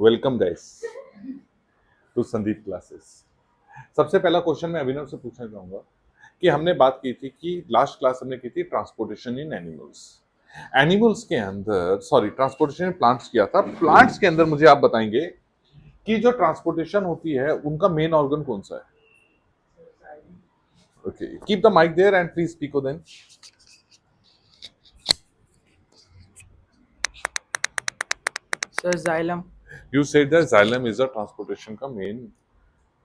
Welcome guys to Sandeep classes. सबसे पहला question मैं अभिनव से पूछना चाहूंगा कि हमने बात की थी कि लास्ट क्लास हमने की थी ट्रांसपोर्टेशन इन एनिमल्स। एनिमल्स के अंदर सॉरी ट्रांसपोर्टेशन इन प्लांट्स किया था। प्लांट्स के अंदर मुझे आप बताएंगे कि जो ट्रांसपोर्टेशन होती है उनका मेन ऑर्गन कौन सा है? Okay, keep the mic there and please speak then. Sir xylem. You said that xylem is the transportation का मेन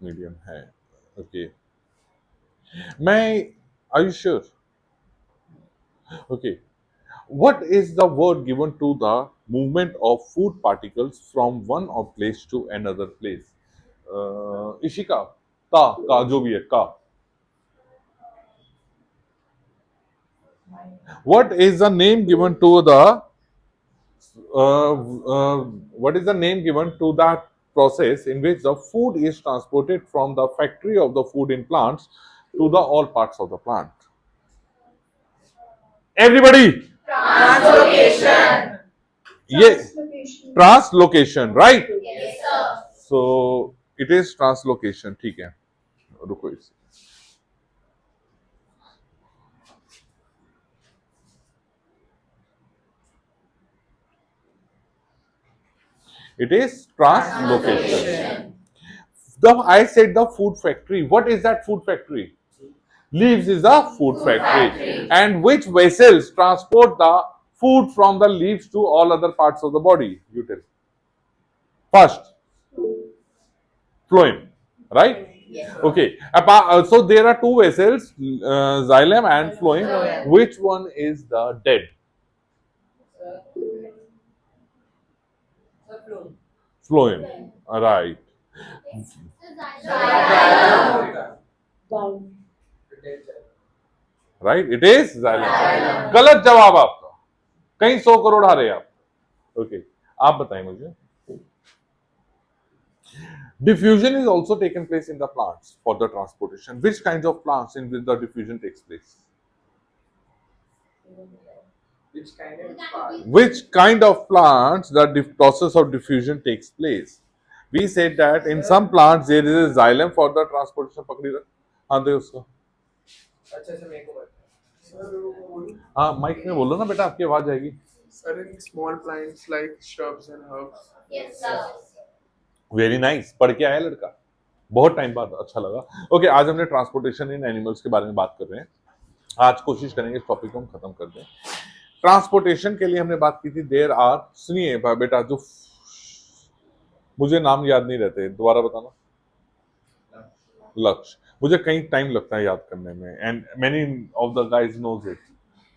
मीडियम है। ओके, मैं are you sure? Okay, what is the word given to the movement of food particles from one of place to another place? Ishika, का जो भी है का। What is the name given to the what is the name given to that process in which the food is transported from the factory of the food in plants to the all parts of the plant? Everybody, Translocation. ये translocation, right? So it is translocation. ठीक है, रुको इसे। It is translocation. I said the food factory. What is that food factory? Leaves is the food factory. And which vessels transport the food from the leaves to all other parts of the body? You tell. First, phloem, right? Yes. Okay. So there are two vessels, xylem and phloem. Which one is the dead? Phloem. Right. Right, it is xylem. गलत जवाब आपका, कहीं 100 करोड़ हारे आप। Okay, आप बताएं मुझे। Diffusion is also taken place in the plants for the transportation. Which kinds of plants in which the diffusion takes place? Which kind of plants the process of diffusion takes place? We said that in some plants there is a xylem for the transportation. पकड़ी रख, हाँ दे उसको। अच्छा से मेरे को हाँ mic में बोलो ना बेटा, आपकी आवाज आएगी। Sir in small plants like shrubs and herbs. Yes, sir. Very nice, पढ़ के आया लड़का, बहुत टाइम बाद, अच्छा लगा। ओके, आज हमने ट्रांसपोर्टेशन इन एनिमल्स के बारे में बात कर रहे हैं। आज कोशिश करेंगे इस टॉपिक को हम खत्म कर दें। ट्रांसपोर्टेशन के लिए हमने बात की थी देयर आर, सुनिए बेटा, जो मुझे नाम याद नहीं रहते, दोबारा बताना। लक्ष्य, मुझे कहीं टाइम लगता है याद करने में, and many of the guys knows it,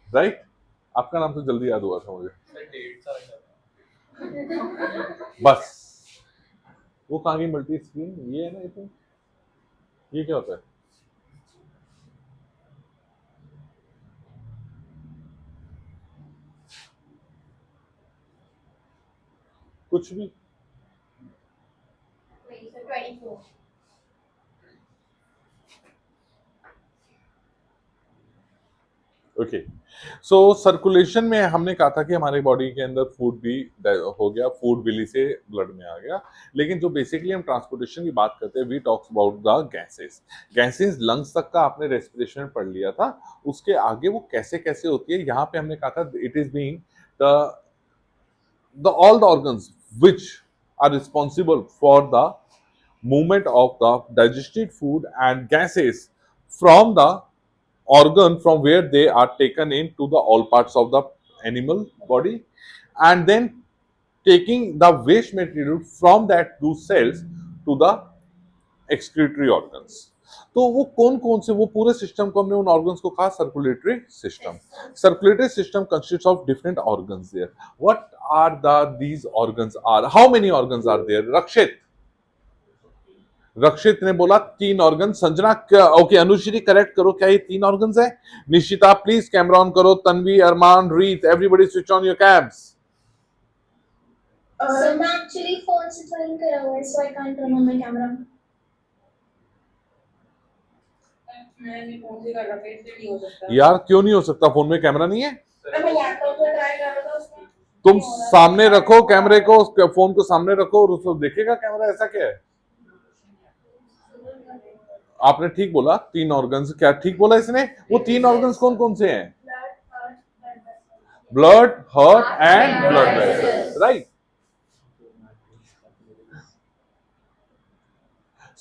right? आपका नाम तो जल्दी याद हुआ था मुझे। बस वो कहाँ गई मल्टी स्क्रीन? ये है ना, ये क्या होता है? कुछ भी। 24. ओके, सो सर्कुलेशन में हमने कहा था कि हमारे बॉडी के अंदर फूड भी हो गया, फूड विली से ब्लड में आ गया, लेकिन जो बेसिकली हम ट्रांसपोर्टेशन की बात करते हैं, we talks about the gases. Gases lungs तक का आपने रेस्पिरेशन में पढ़ लिया था, उसके आगे वो कैसे कैसे होती है, यहाँ पे हमने कहा था it is being the all the organs which are responsible for the movement of the digested food and gases from the organ from where they are taken into the all parts of the animal body, and then taking the waste material from that those cells to the excretory organs. तो वो कौन कौन से, वो पूरे system को हमने उन ऑर्गन्स को कहा circulatory system. Circulatory system consist of different organs there. What are these organs are, how many organs are there? Rakshit ने बोला 3 organ. Sanjana, okay, Anushree correct करो, क्या ये 3 ऑर्गन्स है? निशिता प्लीज कैमरा ऑन करो, तन्वी, अरमान, रीत, everybody switch on your camps. So मैं actually phone से join करा हुआ है, so I can't turn on my camera. यार क्यों नहीं हो सकता? फोन में कैमरा नहीं है? मैं लैपटॉप पे ट्राई कर रहा था उसमें। तुम सामने रखो कैमरे को, फोन को सामने रखो और उसको देखेगा कैमरा ऐसा क्या है। आपने ठीक बोला, 3 ऑर्गन्स। क्या ठीक बोला इसने? वो 3 ऑर्गन्स कौन कौन से हैं? Blood, heart and blood vessels, right.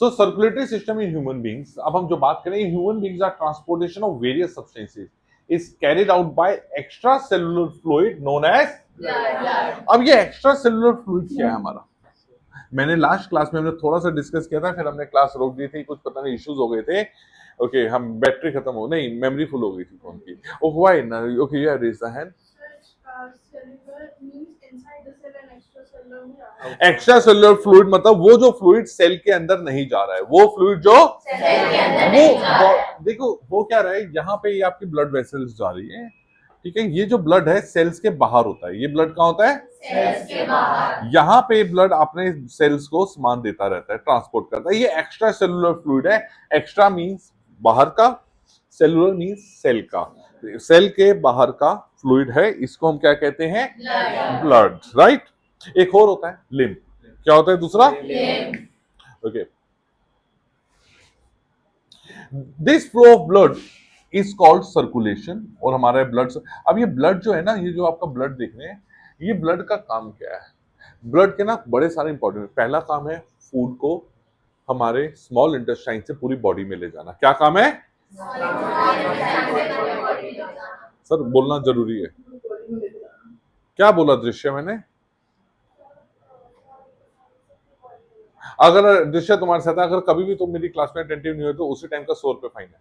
So circulatory system in human beings, अब हम जो बात करें, human beings are transportation of various substances is carried out by extra cellular fluid known as blood. अब ये एक्स्ट्रा सेलुलर फ्लूइड क्या है हमारा? मैंने लास्ट क्लास में हमने थोड़ा सा डिस्कस किया था, फिर हमने क्लास रोक दी थी, कुछ पता नहीं इश्यूज हो गए थे। ओके, हम बैटरी खत्म हो नहीं, मेमोरी फुल हो गई थी फोन की। ओह व्हाई ना, okay you raise the hand. Extra cellular fluid मतलब वो जो फ्लूइड सेल के अंदर नहीं जा रहा है, वो फ्लूइड जो सेल के अंदर नहीं जा रहा है। देखो हो क्या रहा है, यहाँ पे ये आपकी ब्लड वेसल्स जा रही है, ठीक है। ये जो ब्लड है सेल्स के बाहर होता है, ये ब्लड कहाँ होता है? सेल्स के बाहर। यहाँ पे ब्लड अपने सेल्स को सामान देता रहता है, ट्रांसपोर्ट करता है। ये एक्स्ट्रा सेलुलर फ्लूइड है। एक्स्ट्रा मींस बाहर का, सेलुलर मींस सेल का। सेल के बाहर का फ्लूइड है, इसको हम क्या कहते हैं? Blood, right. एक और होता है लिम्फ। क्या होता है दूसरा? Okay, this flow of blood is called circulation. और हमारा ब्लड, अब ये ब्लड जो है ना, ये जो आपका ब्लड देख रहे हैं, ये ब्लड का काम क्या है? ब्लड के ना बड़े सारे इंपॉर्टेंट, पहला काम है फूड को हमारे स्मॉल इंटेस्टाइन से पूरी बॉडी में ले जाना। क्या काम है सर? बोलना जरूरी है। क्या बोला दृश्य मैंने? अगर दृश्य तुम्हारे साथ है, अगर कभी भी तुम मेरी क्लास में अटेंटिव नहीं हो तो उसी टाइम का 100 रुपये फाइन है,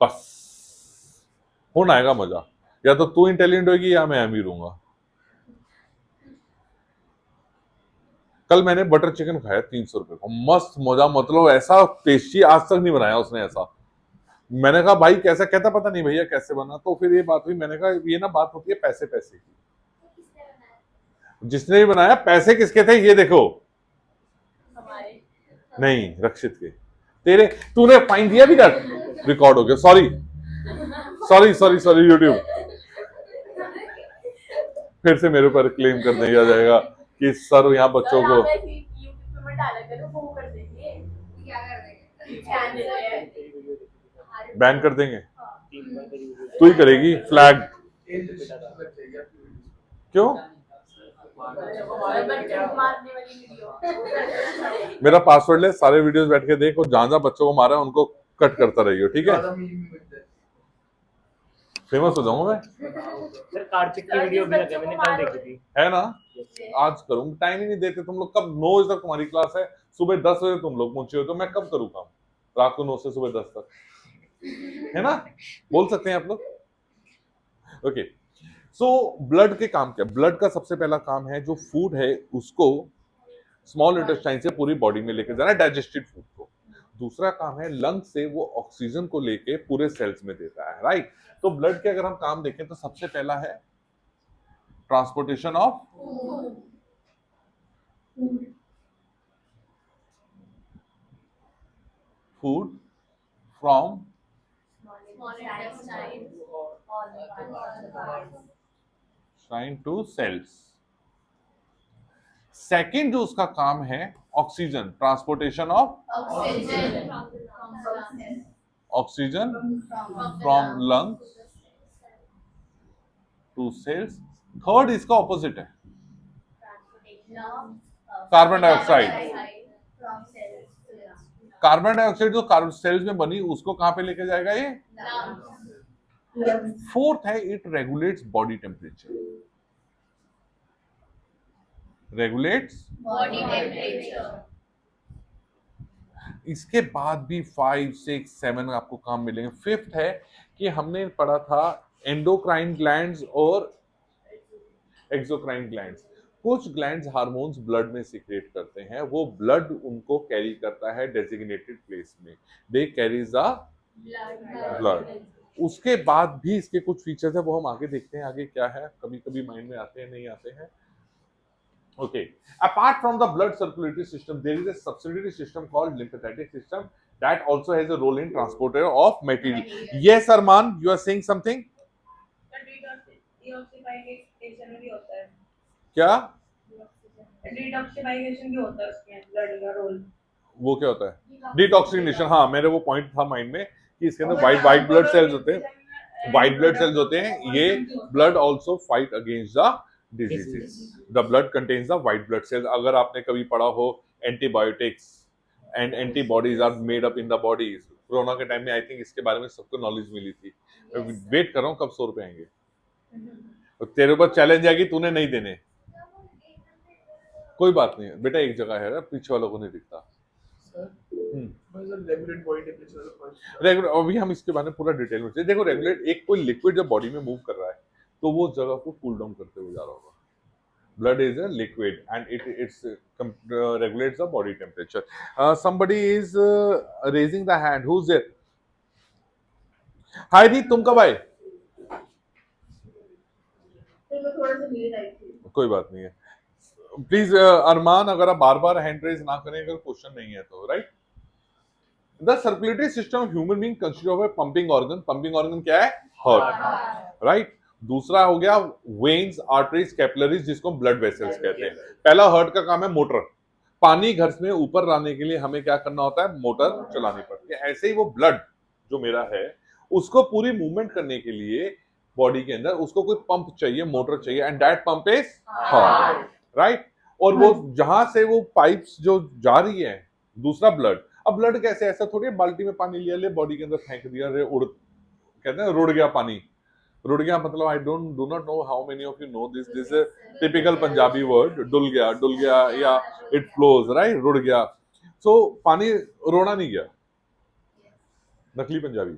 बस। होना आएगा मजा, या तो तू इंटेलिजेंट होगी या मैं अमीर हूंगा। कल मैंने बटर चिकन खाया 300 रुपए का, मस्त मजा, मतलब ऐसा टेस्टी आज तक नहीं बनाया उसने ऐसा। मैंने कहा भाई कैसा? कहता पता नहीं भैया कैसे बना। तो फिर ये बात हुई, मैंने कहा ये ना बात होती है पैसे पैसे की। जिसने भी बनाया, पैसे किसके थे ये देखो। नहीं, रक्षित के। तेरे, तूने फाइन दिया भी तक? रिकॉर्ड हो गया, sorry sorry sorry sorry YouTube, फिर से मेरे ऊपर क्लेम कर दिया जाएगा कि सर यहाँ बच्चों को बैन कर देंगे। तू ही करेगी फ्लैग? क्यों? मेरा पासवर्ड ले, सारे वीडियोस बैठ के देख, और जहां जहां बच्चों को मारा उनको कट करता रहियो, ठीक है? फेमस हो जाऊंगा मैं। सर कार्तिक की वीडियो भी लगा, मैंने कल देखी थी। है ना? आज करूंगा, टाइम ही नहीं देते तुम लोग। कब 9 बजे तक तुम्हारी क्लास है, सुबह 10 बजे तुम लोग पहुंचे हो, तो मैं कब करूँ काम? रात को 9 से सुबह 10 तक, है ना? बोल सकते हैं आप लोग। ओके, सो ब्लड के काम क्या? ब्लड का सबसे पहला काम है, जो फूड है उसको स्मॉल इंटेस्टाइन से पूरी बॉडी में लेके जाना, डाइजेस्टेड फूड को। दूसरा काम है लंग से वो ऑक्सीजन को लेके पूरे सेल्स में देता है, राइट। तो ब्लड के अगर हम काम देखें तो सबसे पहला है transportation of food from intestine to cells. Second जो उसका काम है oxygen, transportation of oxygen from lungs to cells. Third इसका ऑपोजिट है, कार्बन डाइऑक्साइड। कार्बन डाइऑक्साइड जो सेल्स में बनी उसको कहां पे लेके जाएगा ये? फोर्थ है it regulates body temperature, regulates body temperature. इसके बाद भी 5, 6, 7 आपको काम मिलेंगे। फिफ्थ है कि हमने पढ़ा था एंडोक्राइन ग्लैंड्स और एक्सोक्राइन ग्लैंड्स। कुछ ग्लैंड्स हार्मोन्स ब्लड में सीक्रेट करते हैं, वो ब्लड उनको कैरी करता है डेजिग्नेटेड प्लेस में, दे कैरीज द ब्लड। उसके बाद भी इसके कुछ फीचर्स है, वो हम आगे देखते हैं आगे क्या है, कभी कभी माइंड में आते हैं नहीं आते हैं। Okay. Apart from the blood circulatory system, there is a subsidiary system called lymphatic system that also has a role in transporter of material. Yes, Arman, you are saying something? Detoxification भी होता है। क्या detoxification भी होता है उसमें blood का role. वो क्या होता है डिटॉक्सिफिकेशन? हाँ, मेरे वो पॉइंट था माइंड में कि इसके अंदर वाइट ब्लड सेल्स होते हैं, वाइट ब्लड सेल्स होते हैं, ये blood also fight against the diseases. The blood contains the white blood cells. अगर आपने कभी पढ़ा हो antibiotics and antibodies are made up in the body, corona के टाइम में आई थिंक इसके बारे में सबको नॉलेज मिली थी। वेट कर रहा हूँ कब 100 रुपए आएंगे। और तेरे ऊपर चैलेंज है कि तूने नहीं देने। कोई बात नहीं बेटा, एक जगह है ना, पीछे वालों को नहीं दिखता। Regulate body temperature. रेगुलर, अभी हम इसके बारे में पूरा डिटेल में देखो। रेगुलेट, एक कोई लिक्विड जब बॉडी में मूव कर रहा है तो वो जगह को कूल डाउन करते हुए जा रहा होगा। blood is a liquid and it regulates the body temperature. Somebody is raising the hand. Who's there? Hi दी, तुम कब आए? थोड़ा सा लेट आई थी। कोई बात नहीं है। प्लीज अरमान, अगर आप बार बार हैंड रेज ना करें अगर क्वेश्चन नहीं है तो। Right, the circulatory system of human being consist of A pumping organ. Pumping organ क्या है? हार्ट। राइट, दूसरा हो गया वेन्स, आर्टरीज, कैपिलरीज, जिसको ब्लड वेसल्स कहते हैं। पहला हार्ट का काम है मोटर, पानी घर में ऊपर लाने के लिए हमें क्या करना होता है? मोटर चलानी पड़ती है। ऐसे ही वो ब्लड जो मेरा है उसको पूरी मूवमेंट करने के लिए बॉडी के अंदर उसको कोई पंप चाहिए, मोटर चाहिए, and that pump is heart. Right, और वो जहां से वो पाइप्स जो जा रही है, दूसरा ब्लड। अब ब्लड कैसे? ऐसा थोड़ी बाल्टी में पानी लिया, ले बॉडी के अंदर फेंक दिया, रे उड़, कहते हैं रुड़ गया पानी। रुड़ गया मतलब I do not know how many of you know this typical Punjabi word, डुल गया या इट फ्लोज। राइट, रुड़ गया। सो पानी रोना नहीं गया, नकली पंजाबी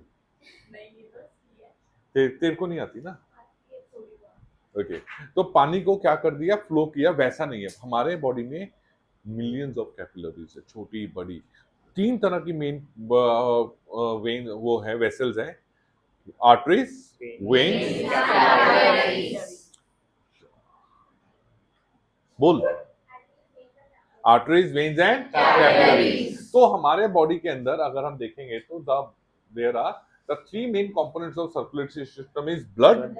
तेरे को नहीं आती ना। ओके, तो पानी को क्या कर दिया? फ्लो किया। वैसा नहीं है, हमारे बॉडी में मिलियंस ऑफ कैपिलरीज है, छोटी बड़ी। 3 तरह की मेन वेन वो है, वेसल्स हैं, आर्टरीज, वेन्स, बोल, आर्टरीज, वेन्स एंड कैपिलरीज। तो हमारे बॉडी के अंदर अगर हम देखेंगे तो there are the 3 main components of circulatory system is blood,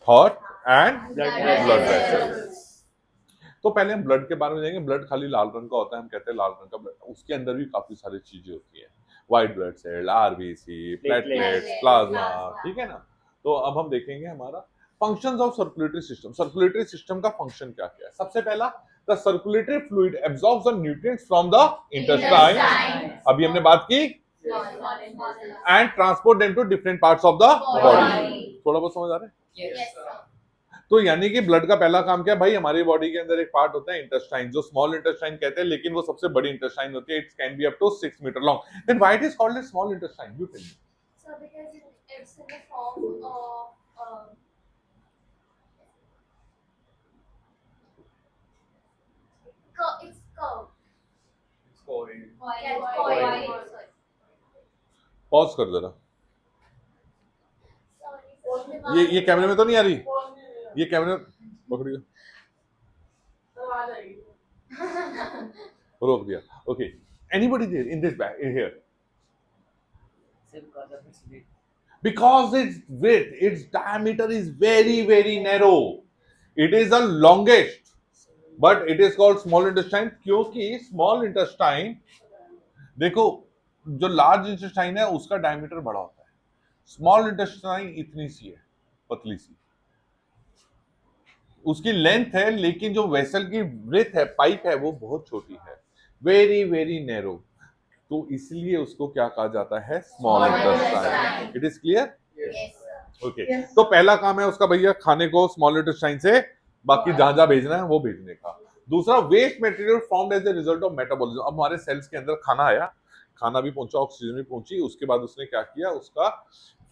heart and blood vessels. तो पहले हम ब्लड के बारे में जाएंगे। ब्लड खाली लाल रंग का होता है, हम कहते हैं लाल रंग का ब्लड। उसके अंदर भी काफी सारी चीजें होती हैं, white blood cell, RBC, platelets, plasma, ठीक है ना। तो अब हम देखेंगे हमारा functions of circulatory system. Circulatory system का फंक्शन क्या क्या है? सबसे पहला, the circulatory fluid absorbs the nutrients from the intestine, अभी हमने बात की, and transport them to different parts of the body. थोड़ा बहुत समझ आ रहा है? तो यानी कि ब्लड का पहला काम क्या है भाई? हमारी बॉडी के अंदर एक पार्ट होता है इंटेस्टाइन, जो स्मॉल इंटेस्टाइन कहते हैं, लेकिन वो सबसे बड़ी इंटेस्टाइन होती है। It can be up to 6 metre long. Then why it is called a small intestine? You tell me. So because it's in the form of it's curved. Coil. Pause कर जरा। Sorry. ये कैमरे में तो नहीं आ रही? ये कैमरे पकड़िए, रोक दिया। Okay, anybody there in this back in here? Because its width, its diameter is very, very narrow. It is the longest, but it is called small intestine क्योंकि small intestine, देखो जो लार्ज इंटेस्टाइन है उसका diameter बड़ा होता है, small intestine इतनी सी है, पतली सी उसकी लेंथ है, लेकिन जो वेसल की ब्रेथ है, पाइप है, वो बहुत छोटी है, वेरी वेरी नैरो। तो इसलिए उसको क्या कहा जाता है? Small intestine. It is clear? Okay, तो पहला काम है उसका भैया खाने को स्मॉल इंटेस्टाइन से बाकी जहां जहां भेजना है वो भेजने का। दूसरा, waste material formed as a result of metabolism. अब हमारे सेल्स के अंदर खाना आया, खाना भी पहुंचा, ऑक्सीजन भी पहुंची, उसके बाद उसने क्या किया? उसका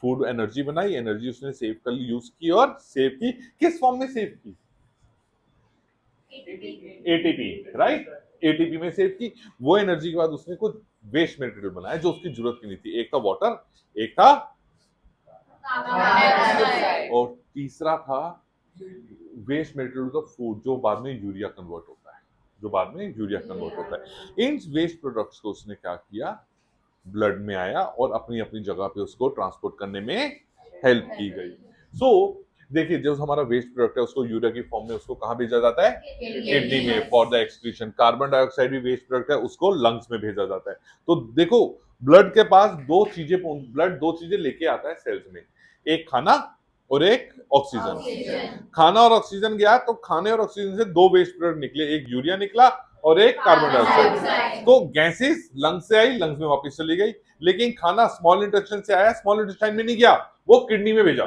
फूड एनर्जी बनाई, एनर्जी उसने सेव कर ली, यूज की, और सेव की किस फॉर्म में सेव की? एटीपी, राइट, एटीपी में सेव की। वो एनर्जी के बाद उसने कुछ वेस्ट मटेरियल बनाया जो उसकी जरूरत की नहीं थी। एक था वाटर, एक था, और तीसरा था वेस्ट मटेरियल का फूड जो बाद में यूरिया कन्वर्ट होता है, इन वेस्ट प्रोडक्ट्स को उसने क्या किया? ब्लड में आया और अपनी अपनी जगह पे उसको ट्रांसपोर्ट करने में हेल्प की गई। सो देखिए, जो हमारा वेस्ट प्रोडक्ट है उसको यूरिया की फॉर्म में उसको कहाँ भेजा जाता है? किडनी में for the excretion. Carbon dioxide भी वेस्ट प्रोडक्ट है, उसको लंग्स में भेजा जाता है। तो देखो, ब्लड के पास ब्लड दो चीजें लेके आता है सेल्स में, एक खाना और एक ऑक्सीजन। खाना और ऑक्सीजन गया तो खाने और ऑक्सीजन से दो वेस्ट प्रोडक्ट निकले, एक यूरिया निकला और एक कार्बन डाइऑक्साइड। तो गैसेस लंग्स से आई, लंग्स में वापस चली गई, लेकिन खाना स्मॉल इंटेस्टाइन से आया, स्मॉल इंटेस्टाइन में नहीं गया, वो किडनी में भेजा।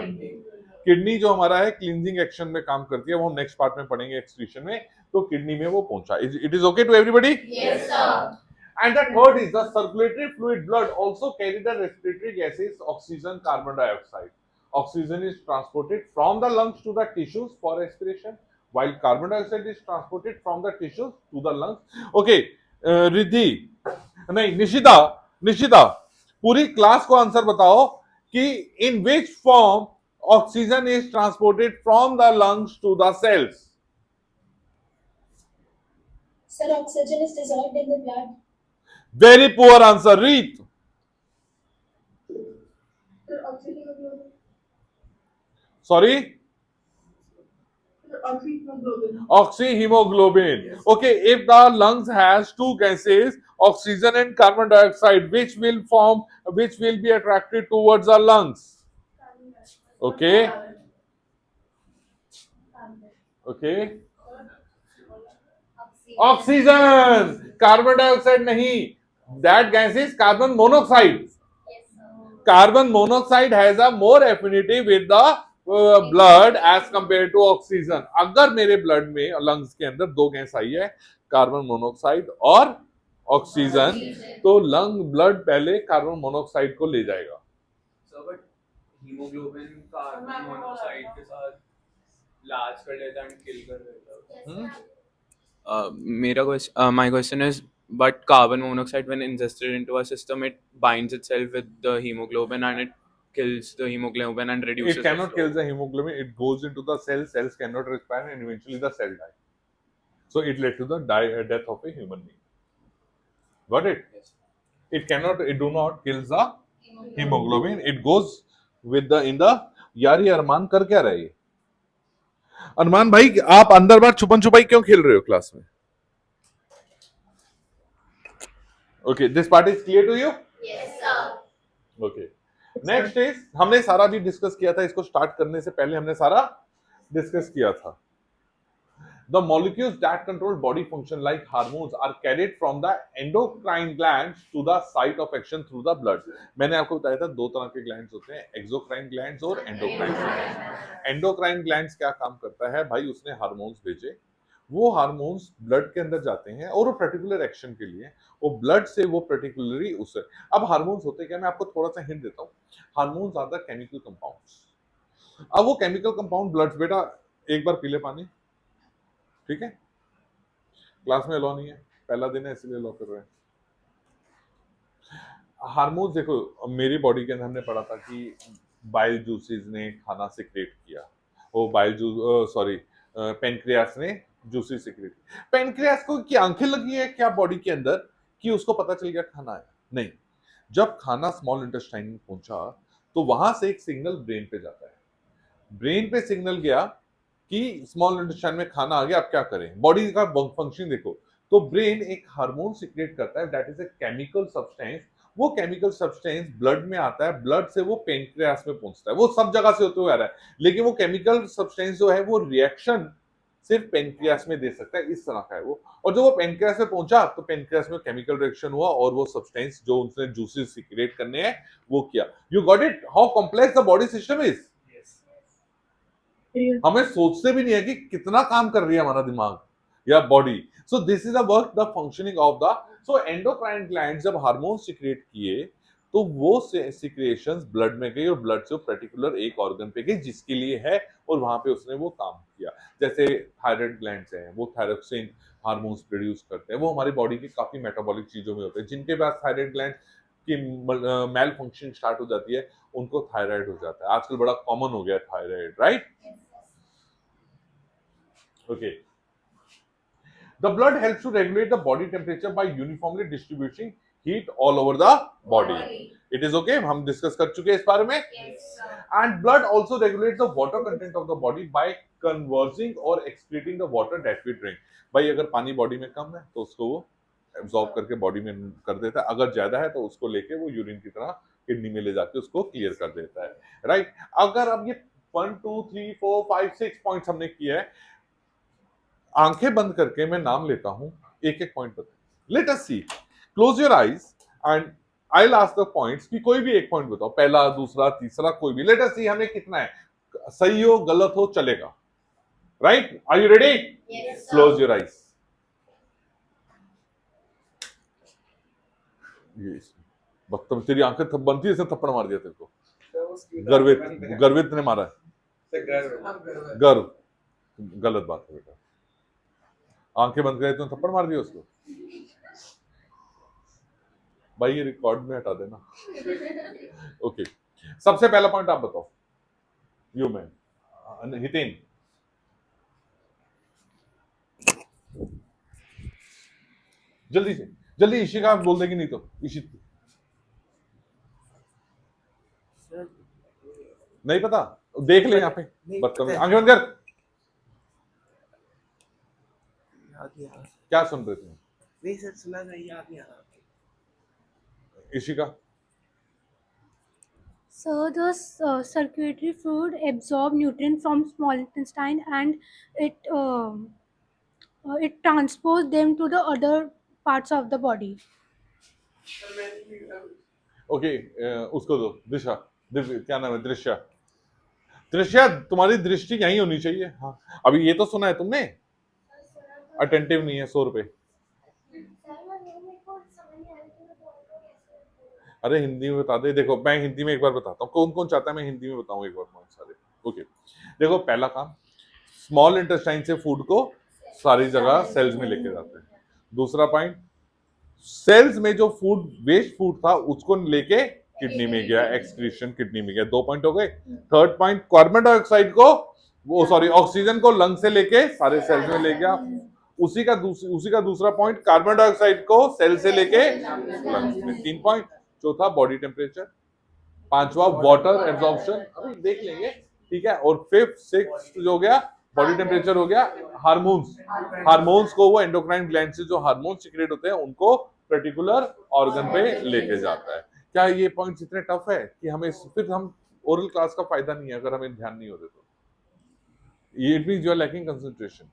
किडनी जो हमारा है क्लींजिंग एक्शन में काम करती है, वो हम नेक्स्ट पार्ट में पढ़ेंगे एक्सक्रीशन में। तो किडनी में वो पहुंचा। It is okay to everybody? Yes, sir. And the third is the circulatory fluid blood also carry the respiratory gases, oxygen, carbon dioxide. Oxygen is transported from the lungs to the tissues for respiration, while carbon dioxide is transported from the tissues to the lungs. Okay, Riddhi नहीं, निशिता पूरी class को answer बताओ कि in which form oxygen is transported from the lungs to the cells. Sir, oxygen is dissolved in the blood. Very poor answer, Reet. Sir, oxyhemoglobin. Sorry? Sir, oxyhemoglobin. Oxyhemoglobin. Okay, if the lungs has two gases, oxygen and carbon dioxide, which will be attracted towards the lungs? Okay. Okay. Oxygen. Carbon dioxide नहीं. That gas is carbon monoxide. Carbon monoxide has a more affinity with the blood as compared to oxygen. अगर मेरे blood में lungs के अंदर दो gas आई है, carbon monoxide और oxygen, तो ब्लड पहले कार्बन मोनोक्साइड को ले जाएगा। Sir but haemoglobin carbon monoxide के साथ लार्ज कर लेता है एंड किल कर देता है। My question is, but carbon monoxide, when ingested into our system, it binds itself with the hemoglobin and it kills the hemoglobin and reduces It cannot the kill flow. the hemoglobin. It goes into the cells cannot respond, and eventually the cell die. So it led to the death of a human being. Got it? It do not kill the hemoglobin. It goes with यार ये अरमान कर क्या रहे हैं? अरमान भाई, आप अंदर बार छुपन छुपाई क्यों खेल रहे हो क्लास में? Okay, this part is clear to you? Yes, sir. Okay. Next is, हमने सारा भी डिस्कस किया था, इसको स्टार्ट करने से पहले हमने सारा डिस्कस किया था। The molecules that control body function like hormones are carried from the endocrine glands to the site of action through the blood. मैंने आपको बताया था दो तरह के ग्लैंड्स होते हैं, एक्सोक्राइन ग्लैंड्स और एंडोक्राइन ग्लैंड्स। एंडोक्राइन ग्लैंड्स क्या काम करता है भाई? उसने हार्मोन्स भेजे, वो हार्मोन्स ब्लड के अंदर जाते हैं और वो पर्टिकुलर एक्शन के लिए वो ब्लड से वो पर्टिकुलरली उससे। अब हार्मोन्स होते क्या, मैं आपको थोड़ा सा हिंट देता हूँ। Hormones are the chemical compounds. अब वो केमिकल कंपाउंड ब्लड, बेटा एक बार पी ले पानी, ठीक है? क्लास में लॉ नहीं है, पहला दिन है इसलिए लॉ कर रहे हैं। हार्मोन्स देखो, मेरी बॉडी के अंदर हमने पढ़ा था कि बाइल जूसेस ने खाना सिक्रेट किया, वो पेनक्रियास ने जूसेस सिक्रेट किया। पेनक्रियास को की आंखें लगी है क्या बॉडी के अंदर कि उसको पता चल गया खाना है? नहीं। जब खाना स्मॉल इंटेस्टाइन में पहुंचा तो वहां से एक सिग्नल ब्रेन पे जाता है, ब्रेन पे सिग्नल गया कि स्मॉल इंटेस्टाइन में खाना आ गया, अब क्या करें? बॉडी का फंक्शन देखो, तो ब्रेन एक हार्मोन सिक्रेट करता है, that is a chemical substance. वो केमिकल सब्सटेंस ब्लड में आता है, ब्लड से वो पेनक्रियास में पहुंचता है, वो सब जगह से होते हुए आ रहा है, लेकिन वो केमिकल सब्सटेंस जो है वो रिएक्शन सिर्फ पेनक्रियास में दे सकता है, इस तरह का है वो। और जब वो पेनक्रियास में पहुंचा तो पेनक्रियास में केमिकल रिएक्शन हुआ और वो सब्सटेंस जो उसने जूसेस सिक्रेट करने हैं वो किया। You got it, how complex the body system is. हमें सोचते भी नहीं है कि कितना काम कर रही है हमारा दिमाग या body. So this is the work, the functioning of the. So endocrine gland जब हार्मोन सिक्रेट किए तो वो सिक्रेशंस ब्लड में गई और ब्लड से पर्टिकुलर एक ऑर्गन पे गई जिसके लिए है, और वहां पे उसने वो काम किया। जैसे थायराइड ग्लैंड्स हैं, वो थायरोक्सिन हार्मोन्स प्रोड्यूस करते हैं, वो हमारी बॉडी की काफी मेटाबॉलिक चीजों में होते हैं। जिनके पास थायराइड ग्लैंड की मेल फंक्शन स्टार्ट हो जाती है उनको थायराइड हो जाता है। आजकल बड़ा कॉमन हो गया thyroid, right? Okay. The blood helps to regulate the body temperature by uniformly distributing heat all over the body. It is okay, हम डिस्कस कर चुके हैं इस बारे में. And blood also regulates the water content of the body by converging और excreting the water that we drink. भाई अगर पानी बॉडी में कम है तो उसको वो एब्जॉर्ब करके बॉडी में कर देता है, अगर ज्यादा है तो उसको लेके वो यूरिन की तरह किडनी में ले जाके उसको क्लियर कर देता है. राइट. अगर अब ये 1 2 3 4 5 6 पॉइंट्स हमने किए हैं, आंखें बंद करके मैं नाम लेता हूं, एक एक पॉइंट बताओ. Let us see. Close your eyes and I will ask the points कि कोई भी एक पॉइंट बताओ, पहला दूसरा तीसरा कोई भी. लेट अस सी हमें कितना है, सही हो गलत हो चलेगा. Right. Are you ready? Close your eyes. ये बदतमीज, तेरी आंखें बनती है, इसने थप्पड़ मार दिया तेरे को. गर्वित, गर्वित ने मारा है. गर्व गलत बात है बेटा. आंखें बंद करे तो थप्पड़ मार दिया उसको. भाई ये रिकॉर्ड में हटा देना. ओके. सबसे पहला पॉइंट आप बताओ. You man Hiten. जल्दी से जल्दी. इशिका बोल देगी नहीं तो. इशित नहीं पता, देख ले यहाँ पे. बदतमीज. आंखें बंद कर. क्या सुन रहे थे? नहीं सर, सुना था, याद नहीं आ रहा. Ishika. So the circulatory fluid absorb nutrient from small intestine and it transpose them to the other parts of the body. Okay. उसको दो. दिशा. क्या नाम है? दृश्या. दृश्या तुम्हारी दृष्टि यहीं होनी चाहिए. हाँ अभी ये तो सुना है तुमने. अटेंटिव नहीं है. 100 रुपए. अरे हिंदी में बता दे. देखो मैं हिंदी में एक बार बताता हूँ. कौन कौन चाहता है मैं हिंदी में बताऊं एक बार पॉइंट सारे. ओके. देखो पहला काम, स्मॉल इंटेस्टाइन से फूड को सारी जगह सेल्स में लेके जाते हैं. दूसरा पॉइंट, सेल्स में जो फूड वेस्ट फूड था उसको लेके किडनी में गया, एक्सक्रीशन किडनी में गया. 2 पॉइंट हो गए. थर्ड पॉइंट, कार्बन डाइऑक्साइड को वो सॉरी ऑक्सीजन को लंग से लेके सारे सेल्स में ले गया. उसी का दूसरा पॉइंट, कार्बन डाइऑक्साइड को सेल से लेके लंग्स में. 3 पॉइंट. चौथा बॉडी टेम्परेचर. पांचवा वाटर एब्जॉर्प्शन. अभी देख लेंगे. ठीक है. और फिफ्थ सिक्स्थ जो हो गया बॉडी टेम्परेचर हो गया. हार्मोन्स को वो एंडोक्राइन ग्लैंड से जो हार्मोन सिक्रेट होते हैं उनको पर्टिकुलर ऑर्गन पे लेके जाता है. क्या ये पॉइंट्स इतने टफ है कि हमें फिर हम ओरल क्लास का फायदा नहीं है अगर हमें ध्यान नहीं होते तो. It means you are lacking concentration.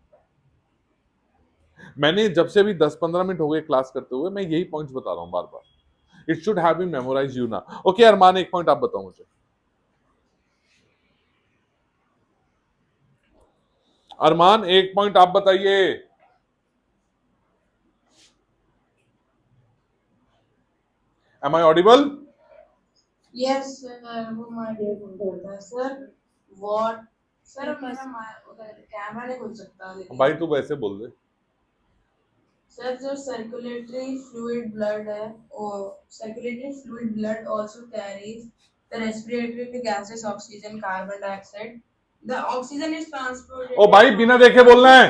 मैंने जब से अभी 10-15 मिनट हो गए क्लास करते हुए मैं यही पॉइंट्स बता रहा हूं बार बार. It should have been memorised you ना. ओके अरमान एक पॉइंट आप बताओ मुझे. अरमान एक पॉइंट आप बताइए. Am I audible? Yes, sir. वो my dear बोलता है sir. What? Sir मेरा कैमरा नहीं खुल सकता. भाई तू वैसे बोल दे. सर जो सर्कुलेटरी फ्लूइड ब्लड है वो circulatory fluid blood also carries the respiratory gases oxygen carbon dioxide. The oxygen is transported. ओ भाई बिना देखे बोलना है.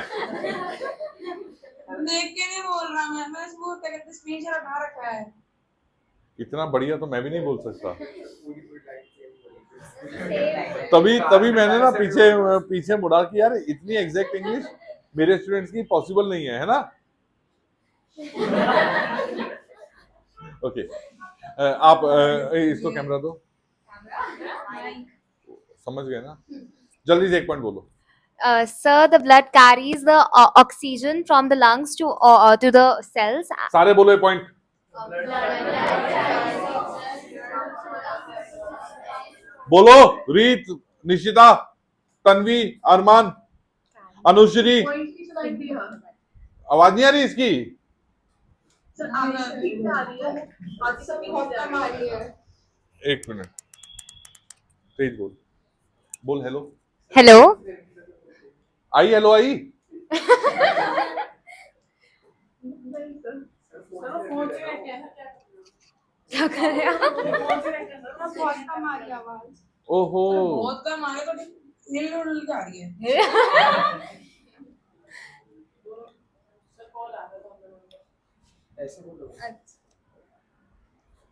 देख के नहीं बोल रहा मैं वो करके स्क्रीनशॉट उठा रखा है. इतना बढ़िया तो मैं भी नहीं बोल सकता. तभी मैंने ना पीछे मुड़ा कि यार इतनी एग्जैक्ट इंग्लिश मेरे स्टूडेंट्स की पॉसिबल नहीं है ना. ओके. आप इसको कैमरा दो. समझ गए ना. जल्दी से एक पॉइंट बोलो. Sir, the blood carries the oxygen from the lungs to the cells. सारे बोलो एक पॉइंट. बोलो. रीत, निशिता, तन्वी, अरमान, अनुश्री. पॉइंट की सुनाई दिया. आवाज नहीं आ रही इसकी. सर आप ठीक आ रही है. बाकी सबकी बहुत कम आ रही है. एक मिनट. तेज बोल. बोल हेलो. Hello. आई हेलो आई. नहीं सर. सर फोन से बैठे हैं ना. क्या कर रहे हैं? फोन से बैठे हैं सर. बहुत कम आ रही है आवाज. ओहो. बहुत कम आ रही है तो हिल के आ रही है.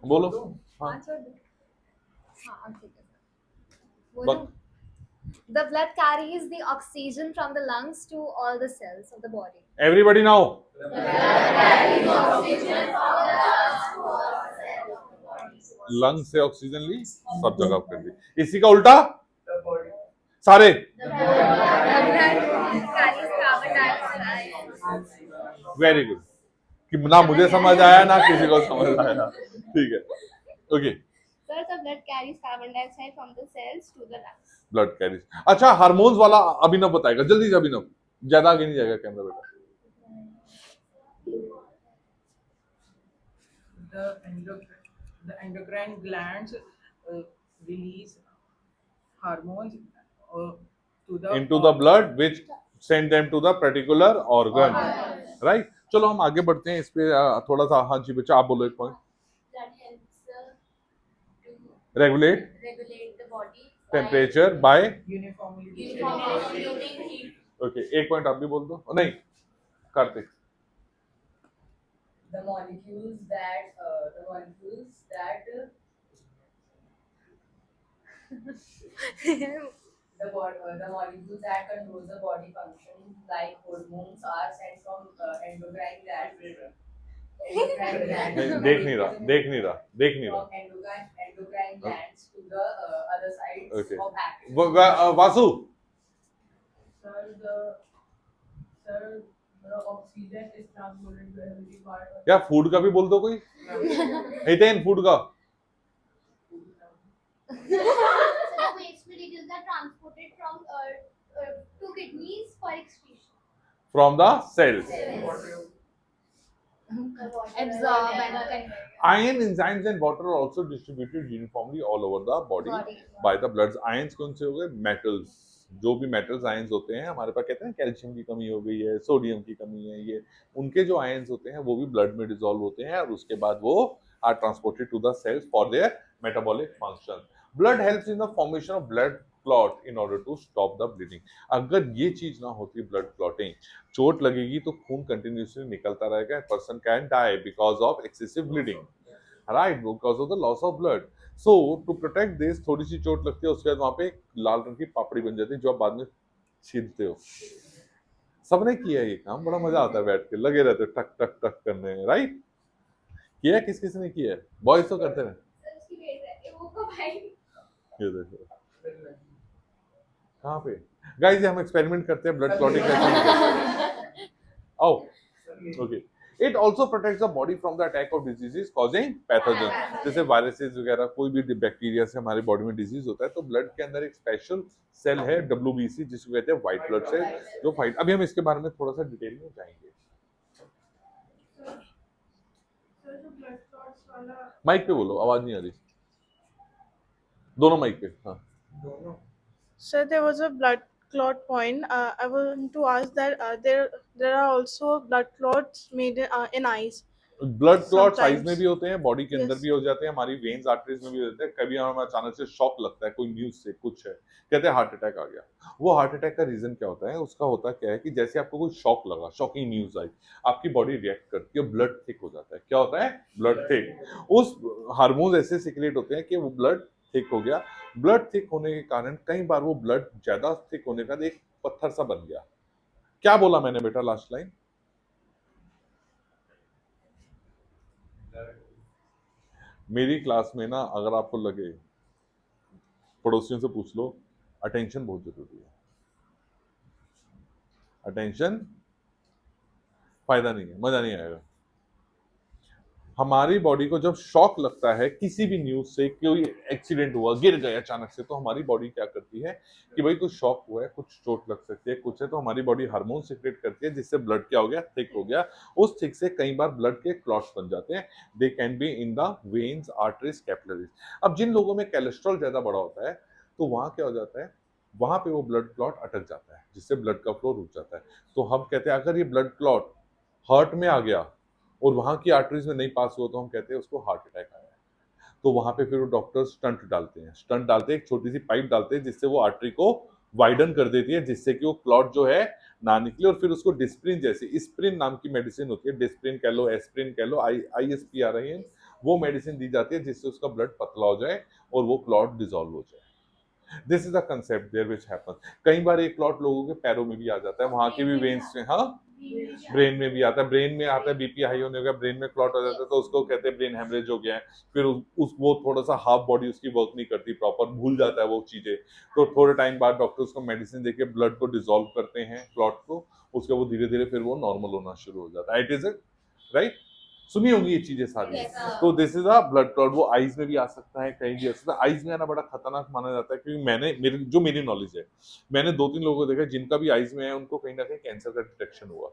बोलो हाँ बोलो. The blood carries the oxygen from the lungs to all the cells of the body. Everybody now lung से ऑक्सीजन ली सब जगह कर दी. इसी का उल्टा The body. सारे The blood carries carbon dioxide. Very good कि ना मुझे समझ आया ना किसी को समझ आया. ठीक है okay. Sir, the blood carries carbon dioxide from the cells to the lungs. Blood carries. अच्छा हार्मोन्स वाला अभिनव बताएगा जल्दी से. अभिनव ज्यादा आगे नहीं जाएगा कैमरा बेटा. The endocrine glands release hormones to the into the blood which send them to the particular organ. Right चलो हम आगे बढ़ते हैं इस पे. थोड़ा सा हाँ जी बच्चा आप बोलो एक point. That helps to regulate regulate the body temperature by. uniformly distributing heat. Okay एक पॉइंट आप भी बोल दो. नहीं Kartik. The molecules that the molecules that control the body function like hormones are sent from endocrine glands. नहीं, देख नहीं रहा. From endocrine glands to the other sides Okay. of actin. Vasu Sir, the oxygen is transported to every part of या food का भी बोल दो कोई. हितेन फूड का. So the waste materials are transported from to kidneys for excretion. From the cells. Absorb and convert. Iron, enzymes and water are also distributed uniformly all over the body by the blood. Ions कौन से हो गए? Metals. जो भी metals ions होते हैं हमारे पास कहते हैं कैल्शियम की कमी हो गई है, सोडियम की कमी है, ये उनके जो आयंस होते हैं वो भी ब्लड में डिसॉल्व होते हैं और उसके बाद वो are transported to the cells for their metabolic function. Blood helps in the formation of blood clot in order to stop the bleeding. अगर ये चीज ना होती ब्लड क्लॉटिंग, चोट लगेगी तो खून कंटिन्यूसली निकलता रहेगा. Person can die because of excessive bleeding, right, because of the loss of blood. So to protect this थोड़ी सी चोट लगती है उसके बाद वहां पे एक लाल रंग की पापड़ी बन जाती है जो आप बाद में छीलते हो. सबने किया ये काम, बड़ा मजा आता है बैठ के लगे रहते टक टक टक करने में. राइट किया किस किस ने किया है? बॉयज तो करते हैं. Sir, उसकी वेट रहती है वो कब आएगी? ये देखो कहाँ पे गाइस ये हम एक्सपेरिमेंट करते हैं ब्लड क्लॉटिंग कैसे. आओ okay. It also protects the body from the attack of diseases causing pathogen. जैसे वायरसेस वगैरह कोई भी बैक्टीरिया से हमारी बॉडी में डिजीज होता है तो ब्लड के अंदर एक स्पेशल सेल है WBC जिसको कहते हैं व्हाइट ब्लड सेल जो फाइट. अभी हम इसके बारे में थोड़ा सा डिटेल में जाएंगे. माइक पे बोलो, आवाज नहीं आ रही. दोनों माइक पे. हाँ Sir, there was a blood clot point. I want to ask that there are also blood clots made in eyes. Blood clot size Sometimes. में भी होते हैं, बॉडी के अंदर Yes. भी हो जाते हैं, हमारी वेन्स आर्टरीज में भी हो जाते हैं. कभी हमें अचानक से शॉक लगता है कोई न्यूज से कुछ है, कहते हैं हार्ट अटैक आ गया. वो हार्ट अटैक का रीजन क्या होता है? उसका होता क्या है कि जैसे आपको कोई शॉक लगा, शॉकिंग न्यूज आई, आपकी बॉडी रिएक्ट करती है, ब्लड थिक हो जाता है. क्या होता है? Blood thick. उस हार्मोन्स ऐसे सिक्रेट होते हैं कि वो ब्लड थिक हो गया. ब्लड थिक होने के कारण कई बार वो ब्लड ज्यादा थिक होने का एक पत्थर सा बन गया. क्या बोला मैंने बेटा लास्ट लाइन? मेरी क्लास में ना अगर आपको लगे, पड़ोसियों से पूछ लो, अटेंशन बहुत जरूरी है. अटेंशन फायदा नहीं है, मजा नहीं आएगा. हमारी बॉडी को जब शॉक लगता है किसी भी न्यूज से, कोई एक्सीडेंट हुआ, गिर गए अचानक से, तो हमारी बॉडी क्या करती है कि भाई कुछ शॉक हुआ है, कुछ चोट लग सकती है, कुछ है, तो हमारी बॉडी हार्मोन सिक्रेट करती है जिससे ब्लड क्या हो गया? थिक हो गया. उस थिक से कई बार ब्लड के क्लॉट्स बन जाते हैं. They can be in the veins, arteries, capillaries. अब जिन लोगों में कोलेस्ट्रॉल ज्यादा बड़ा होता है तो वहां क्या हो जाता है? वहां पे वो ब्लड क्लॉट अटक जाता है जिससे ब्लड का फ्लो रुक जाता है. तो हम कहते हैं अगर ये ब्लड क्लॉट हार्ट में आ गया और वहां की आर्टरीज में नहीं पास हुआ तो हम कहते हैं उसको हार्ट अटैक आया है. तो वहां पे फिर वो डॉक्टर स्टंट डालते हैं, एक छोटी सी पाइप डालते हैं जिससे वो आर्टरी को वाइडन कर देती है जिससे कि वो क्लॉट जो है ना निकले. और फिर उसको डिस्प्रिन जैसी, स्प्रिन नाम की मेडिसिन होती है, डिस्प्रिन कह लो, एस्प्रिन कह लो, ISP आ रही है, वो मेडिसिन दी जाती है जिससे उसका ब्लड पतला हो जाए और वो क्लॉट डिसॉल्व हो जाए। This is the concept there which happen. कई बार एक क्लॉट लोगों के पैरों में भी आ जाता है, वहां के भी वेन्स में, हाँ ब्रेन में भी आता है, ब्रेन में आता है, बीपी हाई होने का ब्रेन में क्लॉट हो जाता है तो उसको कहते हैं ब्रेन हेमरेज हो गया है। फिर उस वो थोड़ा सा हाफ बॉडी उसकी वर्क नहीं करती प्रॉपर, भूल जाता है वो चीजें, तो थोड़े टाइम बाद डॉक्टर उसको मेडिसिन देके ब्लड को डिसॉल्व करते हैं क्लॉट को, उसके वो धीरे धीरे फिर वो नॉर्मल होना शुरू हो जाता है। इट इज राइट, सुनी होंगी ये चीजें सारी। तो this is a blood clot. वो आईज में भी आ सकता है, कहीं भी आ सकता है। आईज में आना बड़ा खतरनाक माना जाता है क्योंकि मेरी नॉलेज है, मैंने 2-3 लोगों को देखा जिनका भी आईज में है उनको कहीं ना कहीं कैंसर का डिटेक्शन हुआ।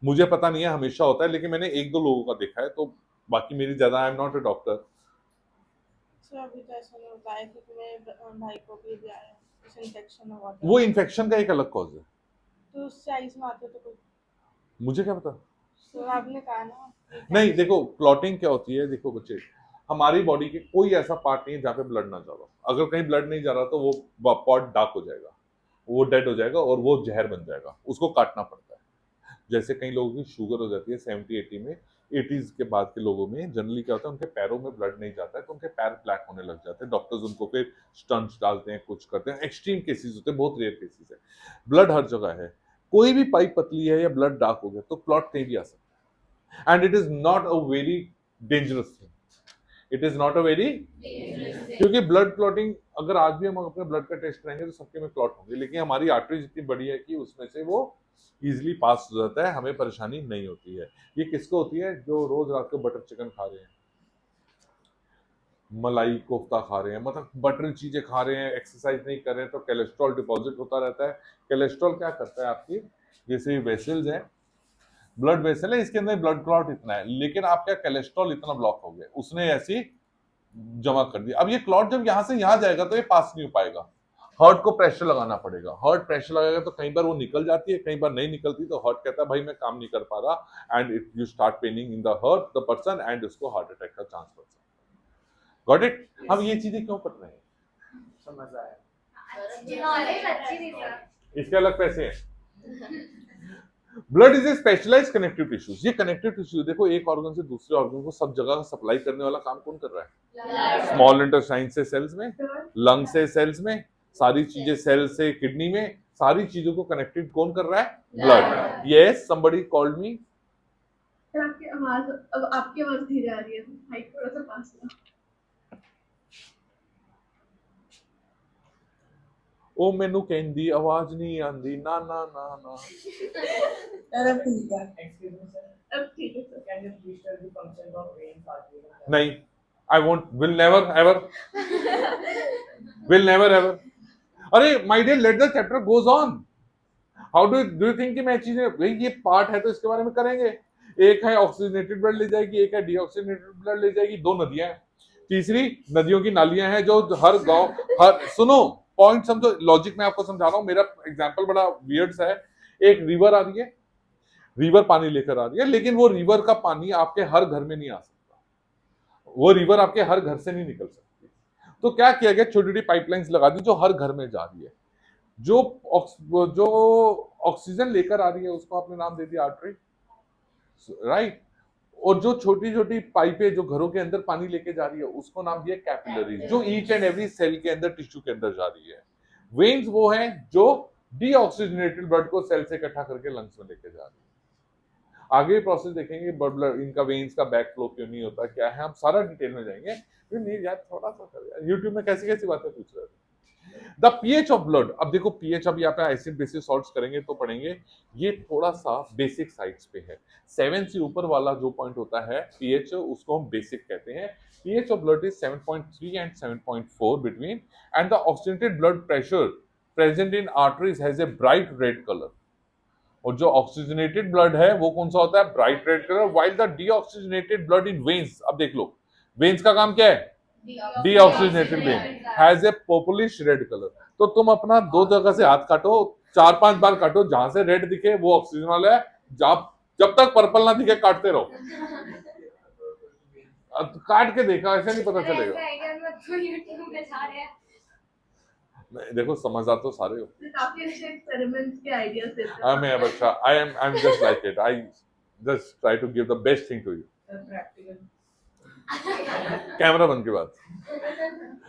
मुझे पता नहीं है हमेशा होता है, लेकिन मैंने 1-2 लोगों का देखा है, तो बाकी मेरी ज्यादा, I am not a doctor. Sir अभी तो ऐसा नहीं होता है क्योंकि मेरे भाई को भी आया है कुछ इन्फेक्शन हुआ था। वो इन्फेक्शन का एक अलग कॉज है, तो उससे आइस में आते तो कुछ, मुझे क्या पता। सर आपने कहा ना। नहीं देखो, क्लॉटिंग क्या होती है, देखो बच्चे, हमारी बॉडी के कोई ऐसा पार्ट नहीं है जहाँ पे ब्लड ना जा रहा हो। अगर कहीं ब्लड नहीं जा रहा तो वो पार्ट डार्क हो जाएगा, वो डेड हो जाएगा और वो जहर बन जाएगा, उसको काटना पड़ता है। जैसे कई लोगों की शुगर हो जाती है 70-80 में, 80s के बाद के लोगों में जनरली क्या होता है, उनके पैरों में ब्लड नहीं जाता है तो उनके पैर ब्लैक होने लग जाते हैं। डॉक्टर्स उनको फिर स्टंट्स डालते हैं, कुछ करते हैं। एक्सट्रीम केसेस होते हैं, बहुत रेयर केसेस है। ब्लड हर जगह है, कोई भी पाइप पतली है या ब्लड डार्क हो गया तो क्लॉट कहीं भी आ सकता है। And it is not a very dangerous thing, it is not a very, क्योंकि ब्लड क्लॉटिंग, अगर आज भी हम अपने ब्लड का टेस्ट करेंगे तो सबके में क्लॉट होंगे, लेकिन हमारी आर्टरीज इतनी बड़ी है कि उसमें से वो इजिली पास हो जाता है, हमें परेशानी नहीं होती है। ये किसको होती है? जो रोज रात को बटर चिकन खा रहे हैं, मलाई कोफ्ता खा रहे हैं, मतलब बटर चीजें खा रहे हैं, एक्सरसाइज नहीं कर रहे हैं, तो कोलेस्ट्रॉल डिपॉजिट होता रहता है। कोलेस्ट्रॉल क्या करता है आपकी, जैसे वेसल्स हैं, ब्लड वेसल है, इसके अंदर ब्लड क्लॉट इतना है, लेकिन आपका कोलेस्ट्रॉल इतना ब्लॉक हो गया, उसने ऐसी जमा कर दिया। अब ये क्लॉट जब यहाँ से यहाँ जाएगा तो ये पास नहीं हो पाएगा, हार्ट को प्रेशर लगाना पड़ेगा। हार्ट प्रेशर लगाएगा तो कई बार वो निकल जाती है, कई बार नहीं निकलती, तो हार्ट कहता है भाई मैं काम नहीं कर पा रहा, and it you start paining in the heart the person, and उसको हार्ट अटैक का चांस बढ़ सकता है। Got it? हम ये चीजें क्यों पढ़ रहे हैं? समझ आया। नॉलेज अच्छी थी सर। इसके अलग पैसे हैं। Blood is a specialised connective tissues. ये कनेक्टिव टिश्यू देखो, एक ऑर्गन से दूसरे ऑर्गन को सब जगह सप्लाई करने वाला काम कौन कर रहा है? स्मॉल इंटेस्टाइन से सेल्स में, लंग से सेल्स में, सारी चीजें सेल से किडनी में, सारी चीजों को कनेक्टेड कौन कर रहा है? Blood. Yes, somebody called me. आपकी आवाज, अब आपकी आवाज धीरे आ रही है, माइक थोड़ा सा पास लो। ओ मैनू कहंदी आवाज नहीं आंदी, ना ना ना ना। अब ठीक है। Excuse me, sir. अब ठीक है sir. Can you please tell the function of veins, arteries? नहीं, I won't, will never ever, will never ever. अरे my dear, let the chapter goes on. How do you think कि मैं चीजें, भाई ये पार्ट है तो इसके बारे में करेंगे। एक है ऑक्सीजनेटेड ब्लड ले जाएगी, एक है डीऑक्सीजनेटेड ब्लड ले जाएगी, 2 नदियां हैं। तीसरी नदियों की नालियां हैं जो हर गांव, हर, सुनो पॉइंट समझो, लॉजिक मैं आपको समझा रहा हूं। मेरा एग्जांपल बड़ा वियर्ड सा है। एक रिवर आ रही है, रिवर पानी लेकर आ रही है, लेकिन वो रिवर का पानी आपके हर घर में नहीं आ सकता, वो रिवर आपके हर घर से नहीं निकल सकती। तो क्या किया गया, छोटी छोटी पाइपलाइंस लगा दी जो हर घर में जा रही है। जो ऑक्सीजन लेकर आ रही है उसको आपने नाम दे दिया आर्टरी, राइट। और जो छोटी छोटी पाइपें जो घरों के अंदर पानी लेके जा रही है उसको नाम दिया कैपिलरीज, जो ईच एंड एवरी सेल के अंदर, टिश्यू के अंदर जा रही है। वेन्स वो हैं जो डीऑक्सीजनेटेड ब्लड को सेल से इकट्ठा करके लंग्स में लेके जा रही है। आगे प्रोसेस देखेंगे, ब्लड इनका वेन्स का बैक फ्लो क्यों नहीं होता, क्या है, हम सारा डिटेल में जाएंगे। नहीं यार, थोड़ा सा कर यार, यूट्यूब में कैसी कैसी बातें पूछ रहे थे। द पीएच ऑफ ब्लड, अब देखो पीएच, अब यहाँ पे एसिड बेसिस सॉल्ट्स करेंगे तो पढ़ेंगे, ये थोड़ा सा बेसिक साइड्स पे है। 7 से ऊपर वाला जो पॉइंट होता है पीएच, उसको हम बेसिक कहते हैं। pH of blood is 7.3 and 7.4 between, and the oxygenated blood pressure present in arteries has a bright red color. और जो ऑक्सीजनेटेड ब्लड है वो कौन सा होता है? Bright red colour. While the deoxygenated blood in veins, अब देख लो वेन्स का काम क्या है? Deoxygenated when has a purplish red colour. तो तुम अपना 2 जगह से हाथ काटो, 4-5 बार काटो, जहां से रेड दिखे वो ऑक्सीजन वाला है, जब तक पर्पल ना दिखे काटते रहो। काट के देखा, ऐसे नहीं पता चलेगा। देखो समझदार तो सारे हो। काफी अच्छे एक्सपेरिमेंट्स के आइडियाज देते हैं। आई एम अच्छा, I am just like it, I just try to give the best thing to you. Practical camera बंद के बाद,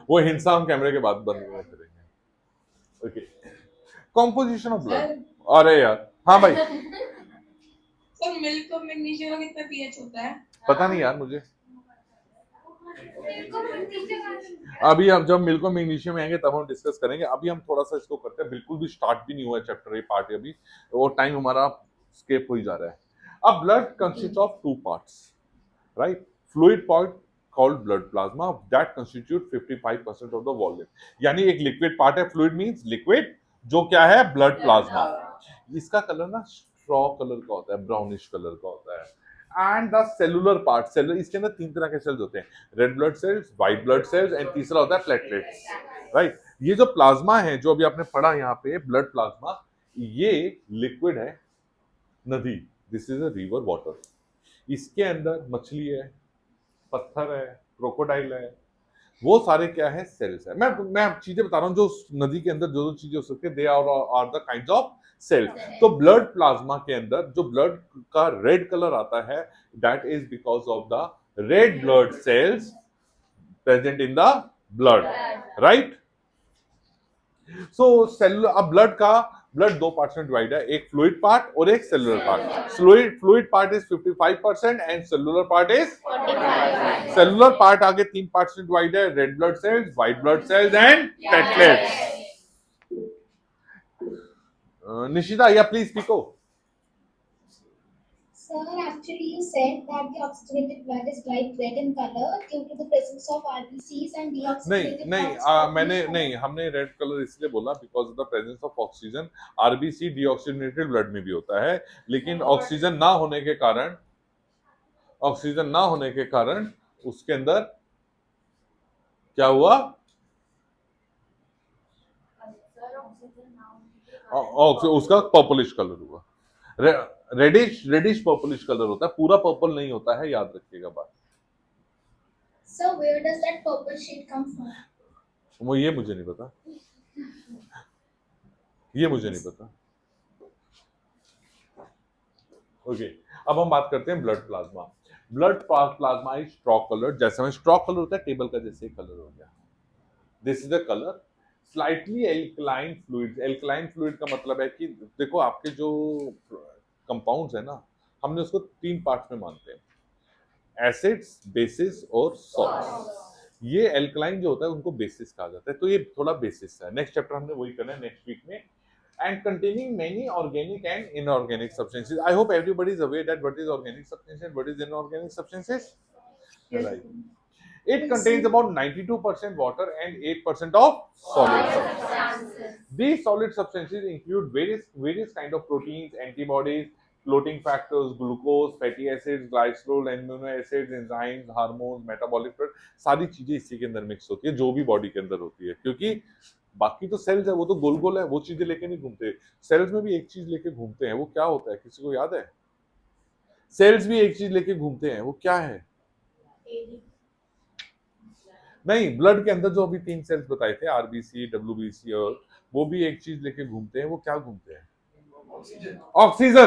वो हिंसा हम कैमरे के बाद बंद करेंगे। Okay, composition of blood. अरे यार, हाँ भाई, सर मिल्क और मैग्नीशियम का कितना पीएच होता है? पता नहीं यार मुझे। अभी हम जब मिल्क और मैग्नीशियम में आएंगे तब हम डिस्कस करेंगे। अभी हम थोड़ा सा इसको करते हैं, बिल्कुल भी स्टार्ट भी नहीं हुआ है चैप्टर ये पार्ट, अभी वो टाइम हमारा स्केप हो ही जा रहा है। अब blood consist of two parts, right? Fluid part called blood plasma that constitute 55% of the volume, यानी एक लिक्विड पार्ट है। फ्लूइड मींस लिक्विड, जो क्या है? Blood plasma. इसका कलर ना स्ट्रॉ कलर का होता है, ब्राउनिश कलर का होता है। And the cellular part, cellular, इसके अंदर तीन तरह के सेल्स होते हैं, red blood sales, white blood cells and तीसरा होता है प्लेटलेट्स, राइट? ये जो प्लाज्मा है जो अभी आपने पढ़ा यहाँ पे, ब्लड प्लाज्मा, ये लिक्विड है, नदी, this is a river water. इसके अंदर मछली है, पत्थर है, क्रोकोडाइल है, वो सारे क्या है? सेल्स है। मैं चीजें बता रहा हूँ जो नदी के अंदर जो चीजें हो सकती है, they are the kinds of cells. तो ब्लड प्लाज्मा के अंदर जो ब्लड का रेड कलर आता है, that is because of the red blood cells present in the blood, right? So cellular, अब ब्लड दो पार्ट्स में डिवाइड है, एक फ्लूइड पार्ट और एक cellular part. Fluid part is 55% and cellular part is 45%। Cellular part आगे तीन parts में डिवाइड है, red blood sales, white blood cells and platelets. Nishita, yeah please speak. Sir, actually you said that the oxygenated blood is light red in color due to the presence of RBCs and deoxygenated नहीं, हमने red colour इसलिए बोला because of the presence of oxygen. RBC deoxygenated blood में भी होता है, लेकिन oxygen ना होने के कारण उसके अंदर क्या हुआ? उसका पर्पलिश कलर हुआ, रेडिश पर्पलिश कलर होता है, पूरा पर्पल नहीं होता है, याद रखिएगा बात। So where does that purple shade come from? वो ये मुझे नहीं पता, ओके। अब हम बात करते हैं blood plasma. Blood plasma is straw colour, जैसे में स्ट्रॉ कलर होता है, टेबल का जैसे कलर हो गया, this is the colour. Slightly alkaline fluid, alkaline fluid का मतलब है कि देखो आपके जो कंपाउंड्स है ना, हमने उसको तीन पार्ट्स में मानते हैं, एसिड्स, बेसिस और सॉल्ट्स। ये एल्कलाइन जो होता है उनको बेसिस कहा जाता है, तो ये थोड़ा बेसिस है। नेक्स्ट चैप्टर हमने वही करना है नेक्स्ट वीक में। And containing many organic and inorganic substances. I hope everybody is aware that what is organic substances, what is inorganic substances, right? It contains about 92% water and 8% of solid substances. These solid substances include various kind of proteins, antibodies, clotting factors, glucose, fatty acids, glycerol, amino acids, enzymes, hormones, metabolic products, सारी चीजें इसी के अंदर mix होती है जो भी body के अंदर होती है। क्योंकि बाकी तो सेल्स है, वो तो गोल गोल है, वो चीजें लेके नहीं घूमते। सेल्स में भी एक चीज लेके घूमते हैं, वो क्या होता है? किसी को याद है? सेल्स भी एक चीज लेके घूमते हैं, वो क्या है? नहीं, ब्लड के अंदर जो अभी तीन सेल्स बताए थे, आरबीसी, डब्ल्यूबीसी, और वो भी एक चीज लेके घूमते हैं, वो क्या घूमते हैं? Oxygen,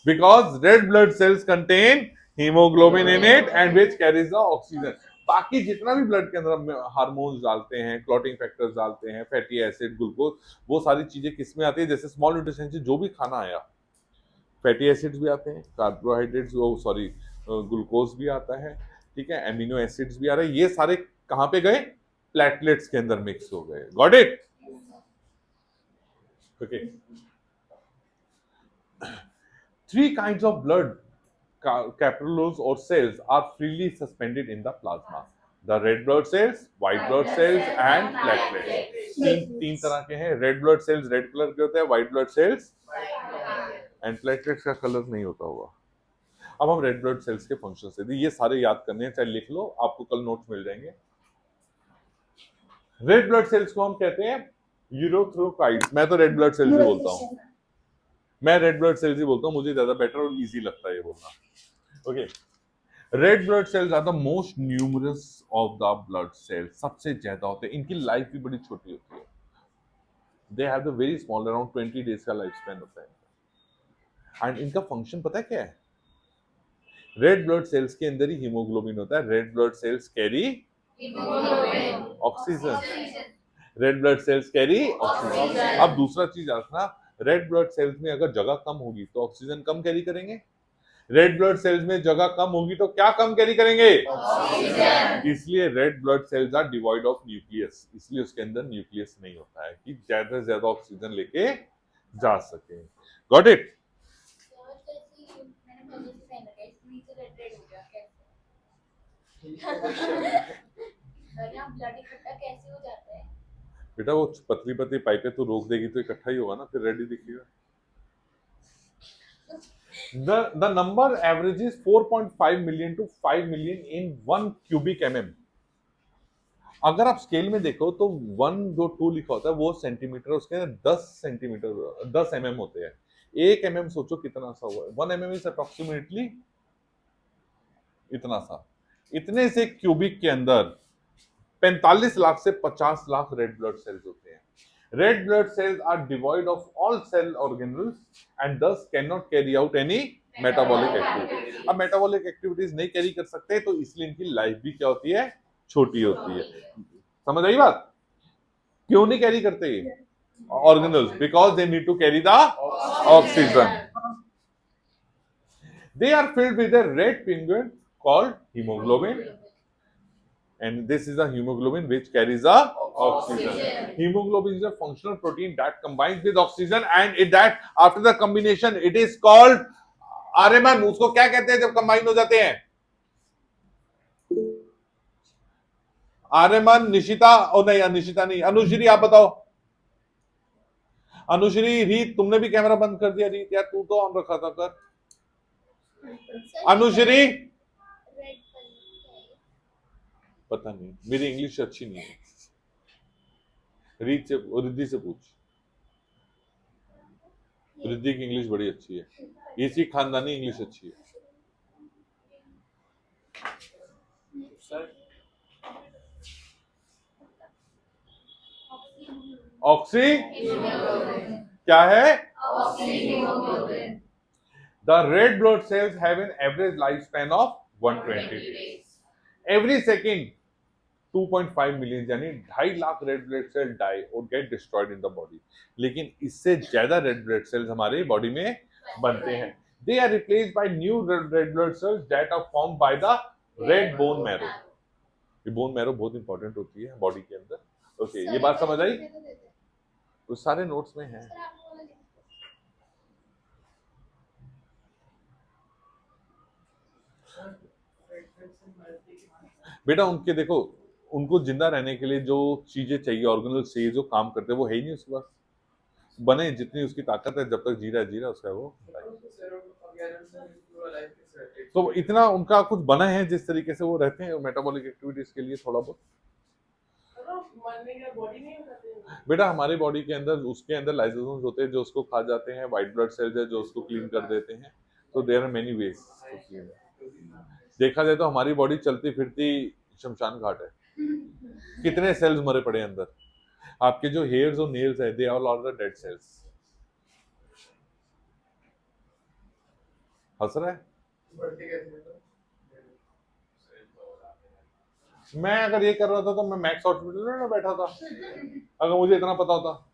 because red blood sales contain haemoglobin in it and which carries the oxygen. बाकी जितना भी ब्लड के अंदर हार्मोन्स डालते हैं, क्लॉटिंग फैक्टर्स डालते हैं, फैटी एसिड, ग्लूकोज, वो सारी चीजें किसमें आती है? जैसे स्मॉल न्यूट्रिशन से जो भी खाना आया, फैटी एसिड्स भी आते हैं, कार्बोहाइड्रेट्स, सॉरी ग्लूकोज भी आता है, ठीक है, एमिनो एसिड्स भी आ रहे हैं, ये सारे कहां पे गए? प्लेटलेट्स के अंदर मिक्स हो गए। Got it? Okay. Three kinds of blood capillaries or cells are freely suspended in the plasma: the red blood cells, white blood cells and platelets. तीन तरह के हैं। Red blood cells red colour के होते हैं, white blood cells and platelets का colour नहीं होता हुआ। अब हम रेड ब्लड सेल्स के फंक्शन से, ये सारे याद करने हैं, चाहे लिख लो, आपको कल नोट्स मिल जाएंगे। रेड ब्लड सेल्स को हम कहते हैं यूरोथ्रोकाइट्स। मैं तो रेड ब्लड सेल्स ही बोलता हूँ, मुझे ज्यादा बेटर और इजी लगता है ये बोलना। Okay, red blood cells are the most numerous of the blood cells, सबसे ज्यादा होते हैं, इनकी लाइफ भी बड़ी छोटी होती है। They have the very small, around 20 days का लाइफ स्पैन होता है। एंड इनका फंक्शन पता है क्या है? रेड ब्लड सेल्स के अंदर ही हीमोग्लोबिन होता है. Red blood sales carry oxygen. Red blood sales carry oxygen. अब दूसरा चीज रखना, रेड ब्लड सेल्स में अगर जगह कम होगी तो ऑक्सीजन कम कैरी करेंगे. रेड ब्लड सेल्स में जगह कम होगी तो क्या कम कैरी करेंगे? ऑक्सीजन. इसलिए red blood cells are devoid of nucleus. इसलिए उसके अंदर न्यूक्लियस नहीं होता है कि ज्यादा से ज्यादा ऑक्सीजन लेके जा सके. Got it? ब्लड इकट्ठा कैसे हो जाता है? बेटा वो पतली पतली पाइपें तो रोक देगी तो इकट्ठा ही होगा ना, फिर रेडी दिखेगा. The number averages 4.5 million to 5 million in 1 cubic mm. अगर आप स्केल में देखो तो 1 जो 2 लिखा होता है वो सेंटीमीटर, उसके अंदर 10 सेंटीमीटर 10 mm होते हैं. 1 mm सोचो कितना सा हुआ. 1 mm इज अप्रोक्सीमेटली इतना सा. इतने से क्यूबिक के अंदर 45 लाख से 50 लाख रेड ब्लड सेल्स होते हैं. Red blood cells are devoid of all cell organelles and thus cannot carry out any metabolic activity. अब metabolic activities नहीं कैरी कर सकते तो इसलिए इनकी लाइफ भी क्या होती है? छोटी होती है. समझ आई बात? क्यों नहीं कैरी करते organelles? Because they need to carry the oxygen. They are filled with a red pigment called hemoglobin. And this is a hemoglobin which carries the oxygen. Hemoglobin is a functional protein that combines with oxygen, and that after the combination it is called RMN. उसको क्या कहते हैं जब combine हो जाते हैं? RMN. Nishita ओ नहीं, निशिता नहीं, अनुश्री आप बताओ. अनुश्री. रीत तुमने भी कैमरा बंद कर दिया. रीत यार तू तो ऑन रखा था कर. अनुश्री पता नहीं, मेरी इंग्लिश अच्छी नहीं है. रीत से रिद्धि से पूछ. रिद्धि की इंग्लिश बड़ी अच्छी है. इसी खानदानी इंग्लिश अच्छी है. ऑक्सी क्या है? The red blood cells have an average life span of 120 days. Every second 2.5 million यानी 2.5 lakh red blood cell die और get destroyed in the body. लेकिन इससे ज्यादा रेड ब्लड सेल्स हमारे बॉडी में बनते हैं. They are replaced by new red blood cells that are formed by the red bone marrow. ये बोन मैरो बहुत इंपॉर्टेंट होती है बॉडी के अंदर. ओके, ये बात समझ आई? तो सारे नोट्स में है. बेटा उनके देखो, उनको जिंदा रहने के लिए जो चीजें चाहिए, ऑर्गेनल चाहिए, जो काम करते हैं वो है ही नहीं उसके पास. बने जितनी उसकी ताकत है, जब तक जी रहा उसका वो. तो इतना उनका कुछ बना है जिस तरीके से वो रहते हैं मेटाबॉलिक एक्टिविटीज के लिए थोड़ा बहुत. बेटा हमारी बॉडी के अंदर उसके अंदर लाइसोसोम्स होते हैं जो उसको खा जाते हैं. व्हाइट ब्लड सेल्स है जो उसको क्लीन कर देते हैं. तो there are many ways to clean. देखा जाए तो हमारी बॉडी चलती फिरती शमशान घाट है. कितने सेल्स मरे पड़े अंदर. आपके जो हेयर्स और नेल्स है, they all are the dead cells. हंस रहा है? मैं अगर ये कर रहा था तो मैं मैक्स हॉस्पिटल में बैठा था. अगर मुझे इतना पता होता.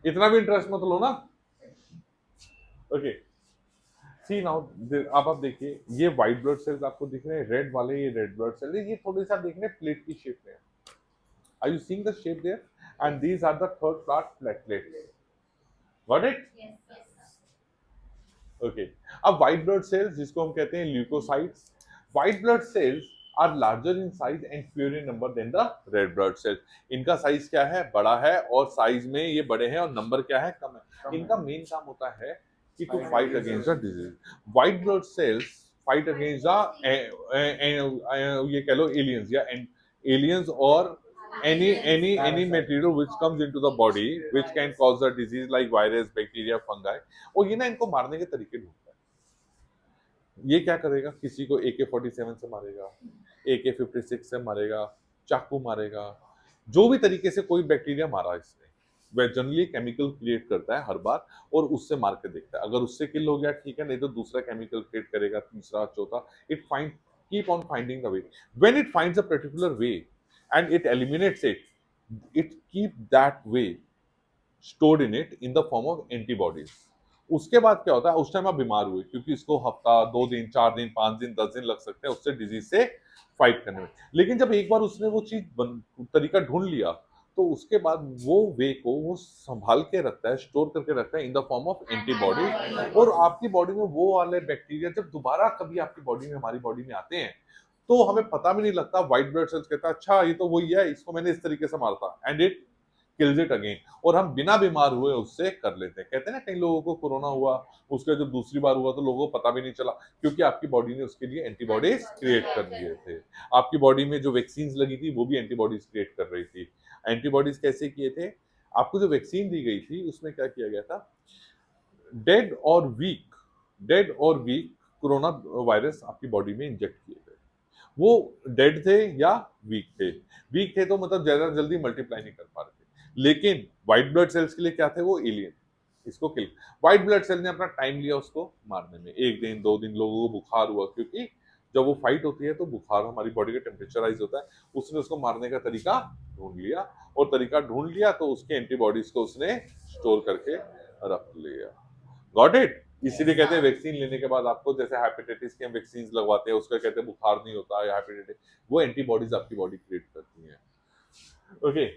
इतना भी इंटरेस्ट मत लो ना. ओके, सी नाउ आप देखिए, ये व्हाइट ब्लड सेल्स आपको दिख रहे हैं. रेड वाले ये रेड ब्लड सेल है. ये थोड़े सा देख रहे हैं प्लेट की शेप में. Are you seeing the shape there? And these are the third part platelets. Got it? Okay. अब व्हाइट ब्लड सेल्स जिसको हम कहते हैं leucocytes. White blood cells are larger in size and fewer in number than the red blood cells. इनका size क्या है? बड़ा है. और साइज में ये बड़े हैं और नंबर क्या है? कम है. इनका मेन काम होता है कि to fight against the disease. White blood cells fight against the ये कह लो एलियंस या एलियंस और any material which comes into the body which can cause the disease like virus, bacteria, fungi. और ये ना इनको मारने के तरीके ढूंढता है. ये क्या करेगा? किसी को AK-47 से मारेगा, AK-56 से मारेगा, चाकू मारेगा, जो भी तरीके से कोई बैक्टीरिया मारा इसने वह जनरली केमिकल क्रिएट करता है हर बार और उससे मार के देखता है, अगर उससे किल हो गया ठीक है, नहीं तो दूसरा केमिकल क्रिएट करेगा, तीसरा चौथा, it find keep on finding the way. When it finds a particular way and it eliminates it, it keep that way stored in it in the form of antibodies. उसके बाद क्या होता है, उस time आप बीमार हुए क्योंकि इसको हफ्ता 2 दिन 4 दिन 5 दिन 10 दिन लग सकते हैं उससे डिजीज से फाइट करने में, लेकिन जब एक बार उसने वो चीज तरीका ढूंढ लिया तो उसके बाद वो वे को वो संभाल के रखता है, स्टोर करके रखता है in the form of antibody, और आपकी बॉडी में वो वाले बैक्टीरिया जब दोबारा कभी आपकी बॉडी में हमारी बॉडी में आते हैं तो हमें पता भी नहीं लगता, व्हाइट ब्लड सेल्स कहता है अच्छा ये तो वही है, इसको मैंने इस तरीके से मारा था, and it kills it again, और हम बिना बीमार हुए उससे कर लेते हैं। कहते हैं ना कई लोगों को कोरोना हुआ, उसके जब दूसरी बार हुआ तो लोगों को पता भी नहीं चला क्योंकि आपकी बॉडी ने उसके लिए एंटीबॉडीज क्रिएट कर दिए थे। आपकी बॉडी में जो वैक्सीन लगी थी वो भी एंटीबॉडीज क्रिएट कर रही थी। एंटीबॉडीज कैसे किए थे, आपको जो वैक्सीन दी गई थी उसमें क्या किया गया था, डेड और वीक कोरोना वायरस आपकी बॉडी में इंजेक्ट किए थे। वो डेड थे या वीक थे तो मतलब ज्यादा जल्दी मल्टीप्लाई नहीं कर पा रहे थे, लेकिन व्हाइट ब्लड सेल्स के लिए क्या थे, वो एलियन, इसको किल। व्हाइट ब्लड सेल ने अपना टाइम लिया उसको मारने में, 1 दिन 2 दिन, लोगों को बुखार हुआ क्योंकि जब वो फाइट होती है तो बुखार हमारी बॉडी का टेम्परेचर राइज होता है, उसने उसको मारने का तरीका ढूंढ लिया, और तरीका ढूंढ लिया तो उसके एंटीबॉडीज को उसने स्टोर करके रख लिया। Got it? इसीलिए कहते हैं वैक्सीन लेने के बाद आपको, जैसे हेपेटाइटिस के हम वैक्सीन लगवाते हैं उसका कहते हैं बुखार नहीं होता या हेपेटाइटिस, वो एंटीबॉडीज आपकी बॉडी क्रिएट करती है। Okay,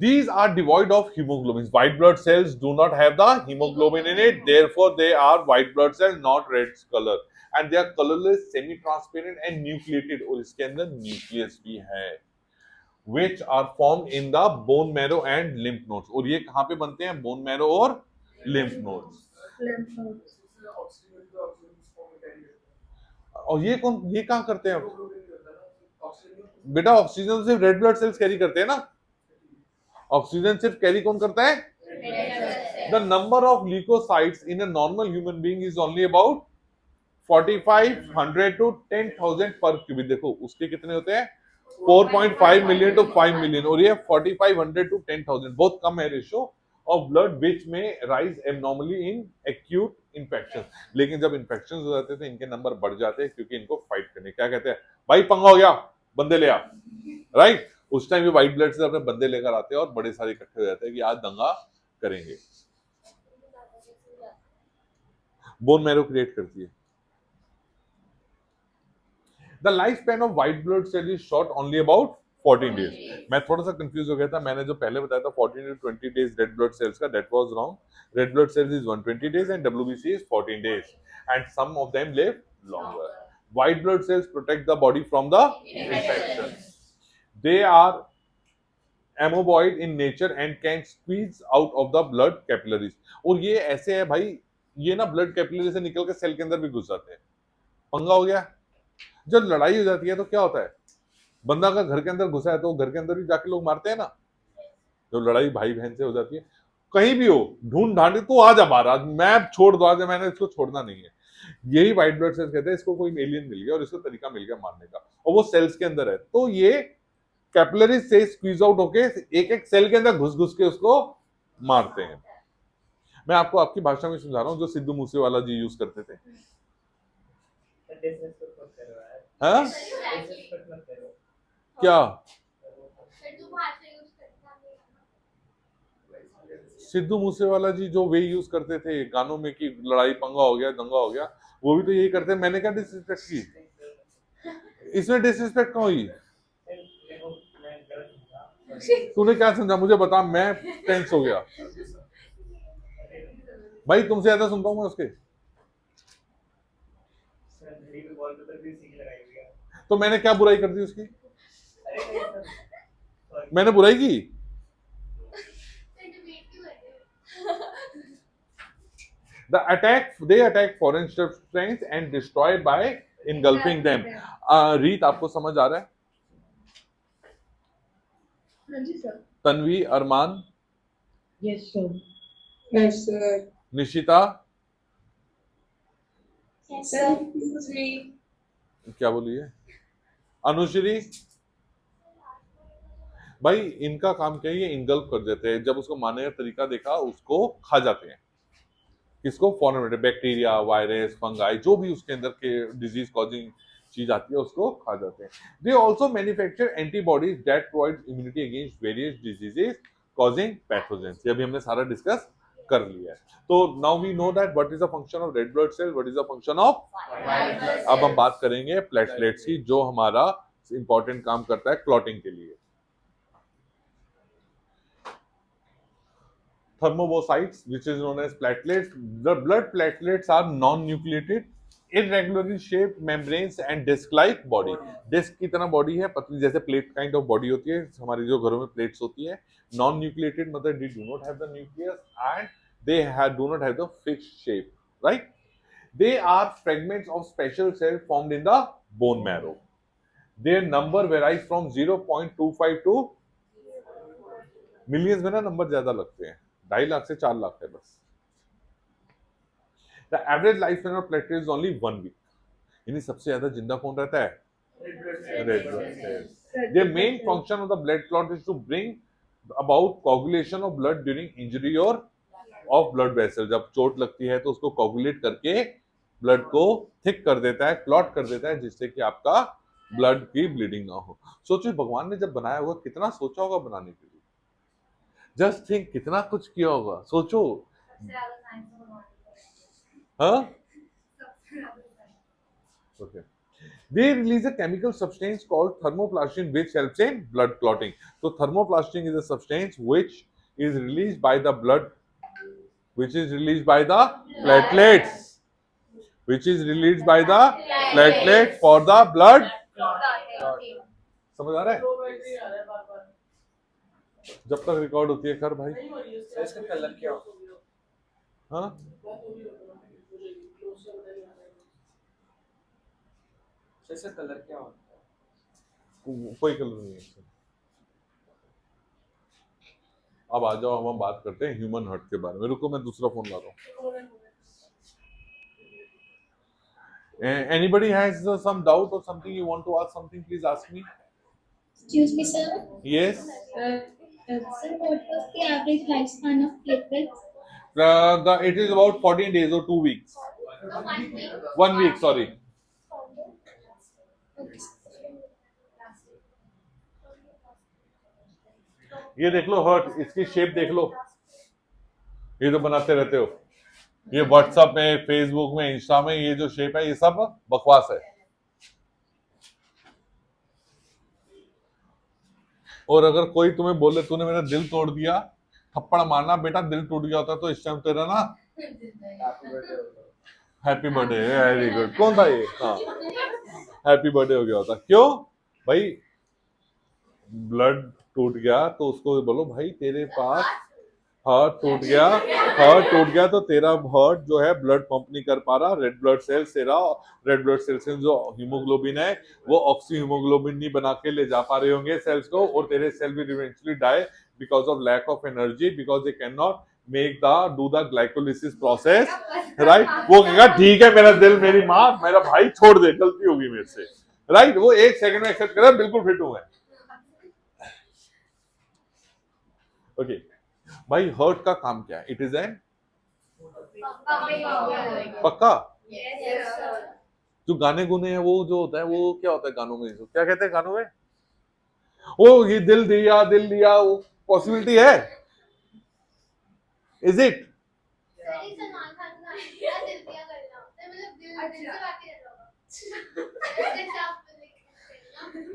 these are devoid of hemoglobin. White blood cells do not have the hemoglobin in it, therefore they are white blood cells, not red color, and they are colorless, semi transparent and nucleated, और इसके अंदर nucleus भी है, which are formed in the bone marrow and lymph nodes, और ये कहाँ पे बनते हैं, bone marrow और lymph nodes। और ये कहाँ करते हैं बेटा, ऑक्सीजन सिर्फ रेड ब्लड सेल्स कैरी करते हैं ना, ऑक्सीजन सिर्फ कैरी कौन करता है, the number of leucocytes in a normal human being is only about 4500 to 10,000 पर क्यूबिक। देखो उसके कितने होते हैं, 4.5 मिलियन to 5 मिलियन, और ये 4500 to 10,000, बहुत कम है रेशियो ऑफ ब्लड विच में rise abnormally in acute infection. लेकिन जब इन्फेक्शन हो जाते हैं तो इनके नंबर बढ़ जाते हैं क्योंकि इनको फाइट करने, क्या कहते हैं भाई, पंगा हो गया बंदे ले आ, राइट? उस टाइम भी व्हाइट ब्लड से अपने बंदे लेकर आते हैं और बड़े सारे इकट्ठे हो जाते हैं कि आज दंगा करेंगे। बोन मैरो क्रिएट करती है। The life span of white blood cell is short only about 14 days. मैं थोड़ा सा कंफ्यूज हो गया था, मैंने जो पहले बताया था 14 to 20 days red blood cells का, that was wrong. Red blood cells is 120 days and WBC is 14 days and some of them live longer. White blood cells protect the body from the infection. They are amoeboid in nature and can squeeze out of the blood capillaries. और ये ऐसे है भाई, ये ना blood capillary से निकल के सेल के अंदर भी घुस जाते हैं। पंगा हो गया। जब लड़ाई हो जाती है तो क्या होता है, बंदा का घर के अंदर घुसा है तो घर के अंदर भी जाके लोग मारते हैं ना। जब लड़ाई भाई बहन से हो जाती है, कहीं भी हो, ढूंढ ढांड तो आ जा बाहर, आज मैं छोड़ दो, आज मैंने इसको छोड़ना नहीं है। यही व्हाइट ब्लड सेल्स कहते हैं, इसको कोई एलियन मिल गया और इसको तरीका मिल गया मारने का, और वो सेल्स के अंदर है, तो ये कैपिलरी से स्क्वीज आउट होके एक एक सेल के अंदर घुस घुस के उसको मारते हैं। मैं आपको आपकी भाषा में समझा रहा हूँ, जो सिद्धू मूसेवाला जी यूज करते थे। हाँ? क्या सिद्धू मूसेवाला जी जो वे यूज करते थे गानों में कि लड़ाई पंगा हो गया दंगा हो गया, वो भी तो यही करते हैं। मैंने क्या डिसरिस्पेक्ट की, इसमें डिसरिस्पेक्ट कहाँ हुई? तूने क्या समझा मुझे बता, मैं टेंस हो गया भाई, तुमसे ज्यादा सुनता हूँ मैं उसके। तो मैंने क्या बुराई कर दी उसकी? मैंने बुराई की? They attack foreign strength and destroy by engulfing them. रीत आपको समझ आ रहा है? हाँ जी sir. Tanvi, Armaan, yes sir. Yes sir. Nishita, Yes, sir. क्या बोलिए? अनुश्री, भाई इनका काम क्या है, ये इंगल्फ कर देते हैं, जब उसको मारने का तरीका देखा उसको खा जाते हैं। किसको? फॉरेन बैक्टीरिया, वायरस, फंगाई, जो भी उसके अंदर के डिजीज कॉजिंग चीज आती है उसको खा जाते हैं। They also manufacture antibodies that provide immunity against various diseases causing pathogens. ये अभी हमने सारा डिस्कस कर लिया है। तो now we know that what is the function of red blood cell, what is the function of. अब हम बात करेंगे प्लेटलेट्स की, जो हमारा इंपॉर्टेंट काम करता है क्लॉटिंग के लिए। Thermocytes, which is known as platelets. The blood platelets are non-nucleated, irregularly shaped membranes and disc-like body. Disc की तरह बॉडी है, पतली जैसे प्लेट काइंड ऑफ बॉडी होती है हमारी जो घरों में प्लेट्स होती है। Non-nucleated मतलब they do not have the nucleus and they do not have the fixed shape, right? They are fragments of special cells formed in the bone marrow. Their number varies from 0.25 to millions में ना number ज्यादा लगते हैं, 2.5 लाख से 4 लाख है बस। The average lifespan of platelet is only 1 week. यानी सबसे ज्यादा जिंदा कौन रहता है? Red blood cells. Their main function of the blood clot is to bring about coagulation of blood during injury or of blood vessel. जब चोट लगती है तो उसको कोगुलेट करके ब्लड को थिक कर देता है, क्लॉट कर देता है, जिससे कि आपका ब्लड की ब्लीडिंग ना हो। सोचो भगवान ने जब बनाया होगा कितना सोचा होगा बनाने के लिए। जस्ट थिंक कितना कुछ किया होगा, सोचो। हाँ? Okay. They release a chemical substance called thermoplastin which helps in blood clotting. So thermoplastin is a substance which is released by the blood, which is released by the platelets, which is released by the platelets for the blood. समझ आ रहा है? जब तक record होती है कर भाई। इसका कलर क्या होगा? हाँ? इसका कलर क्या होता है? कोई कलर नहीं है। अब आ जाओ, हम बात करते हैं ह्यूमन हार्ट के बारे में। रुको मैं दूसरा फोन ला रहा हूँ। Anybody has some doubt or something you want to ask something, please ask me. Excuse me, sir. Yes. Sir, what was the average lifespan of platelets? It is about 14 days or 2 weeks. 1 week, sorry. ये देख लो hurt, इसकी shape देख लो। ये तो बनाते रहते हो, ये व्हाट्सएप में, फेसबुक में, इंस्टा में, ये जो शेप है ये सब बकवास है। और अगर कोई तुम्हें बोले तूने मेरा दिल तोड़ दिया, थप्पड़ मारना बेटा, दिल टूट गया होता तो इस टाइम तेरा ना हैप्पी बर्थडे, वेरी गुड। कौन था ये? हाँ, हैप्पी बर्थडे हो गया होता। क्यों भाई? ब्लड टूट गया तो उसको बोलो भाई तेरे पास हार्ट टूट गया, हार्ट टूट गया तो तेरा हार्ट जो है ब्लड पंप नहीं कर पा रहा, रेड ब्लड सेल्स तेरा, रेड ब्लड सेल्स से जो हीमोग्लोबिन है वो ऑक्सी हीमोग्लोबिन नहीं बना के ले जा पा रहे होंगे सेल्स को, और तेरे cell will eventually die because of lack of energy, because they can not make do the glycolysis process, right? वो कहेगा ठीक है मेरा दिल, मेरी माँ, मेरा भाई छोड़ दे, गलती होगी मेरे से, राइट? वो 1 सेकंड में एक्सेप्ट करे बिल्कुल फिट हूं मैं। ओके भाई, हर्ट का काम क्या है? इट इज एन पक्का। जो गाने गुने हैं वो जो होता है वो क्या होता है गानों में, क्या कहते हैं गानों में? ओ ये दिल दिया, वो पॉसिबिलिटी है? Is it?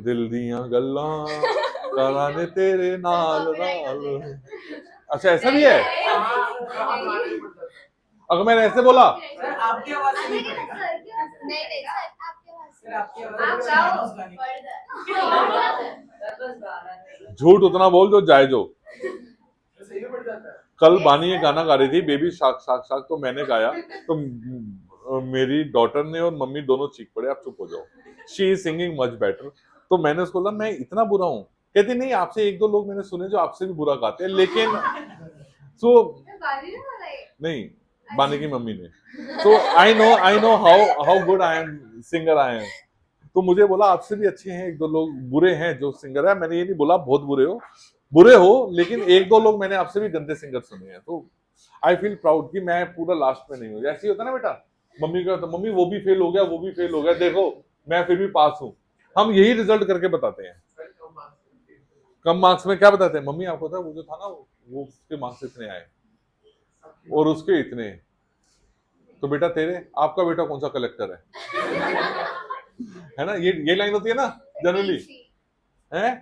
दिल दिया गल्ला कराने तेरे नाल नाल। अच्छा ऐसा भी है? अगर मैंने ऐसे बोला आपकी आवाज से नहीं पड़ेगा। झूठ उतना बोल जो जाए जो। कल बानी ये गाना गा रही थी, बेबी शाक शाक शाक, तो मैंने गाया तो मेरी डॉटर ने और मम्मी दोनों चीख पड़े, आप चुप हो जाओ, she is singing much better. तो मैंने उसको बोला मैं इतना बुरा हूँ? कहती नहीं, आपसे 1-2 लोग मैंने सुने जो आपसे भी बुरा गाते हैं, लेकिन सो नहीं, बानी की मम्मी ने। So I know how good I am singer I am, तो मुझे बोला आपसे भी अच्छे हैं, एक दो लोग बुरे हैं जो सिंगर है। मैंने ये नहीं बोला बहुत बुरे हो, लेकिन एक दो लोग मैंने आपसे भी गंदे सिंगर सुने हैं। तो आई फील प्राउड कि मैं पूरा लास्ट में नहीं हूँ। ऐसे ही होता ना बेटा, मम्मी का तो मम्मी वो भी फेल हो गया, वो भी फेल हो गया, देखो मैं फिर भी पास हूँ। हम यही रिजल्ट करके बताते हैं। कम मार्क्स में क्या बताते हैं, मम्मी आपको था वो जो था ना वो उसके मार्क्स इतने आए और उसके इतने। तो बेटा तेरे, आपका बेटा कौन सा कलेक्टर है ना? ये लाइन होती है ना जनरली, है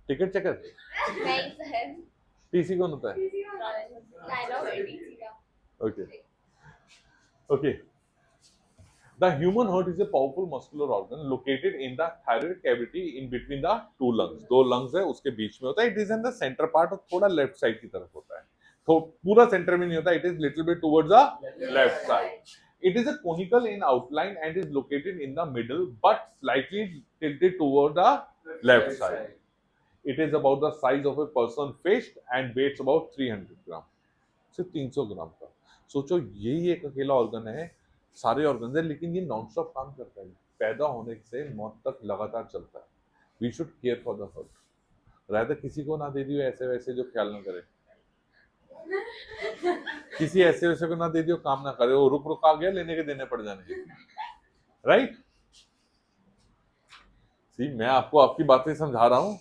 टिकट चेकर। टीसी कौन होता है? Okay okay. The human heart is a powerful muscular organ located in the thyroid cavity in between the two lungs. दो lungs है उसके बीच में होता है। It is in the center part और थोड़ा left side की तरफ होता है। तो पूरा center में नहीं होता। It is little bit towards the left side. It is a conical in outline and is located in the middle but slightly tilted toward the left side. It is about the size of a person fist and weighs about 300 ग्राम, सिर्फ 300 ग्राम का। सोचो यही एक अकेला organ है, सारे organ है, लेकिन ये नॉन स्टॉप काम करता है। पैदा होने से मौत तक लगातार चलता है। We should care for the heart. Rather किसी को ना दे दियो ऐसे वैसे जो ख्याल ना करे, किसी ऐसे वैसे को ना दे दियो काम ना करे, वो रुक आ गया लेने के देने पड़ जाने। राइट? सी मैं आपको आपकी बातें समझा रहा हूं।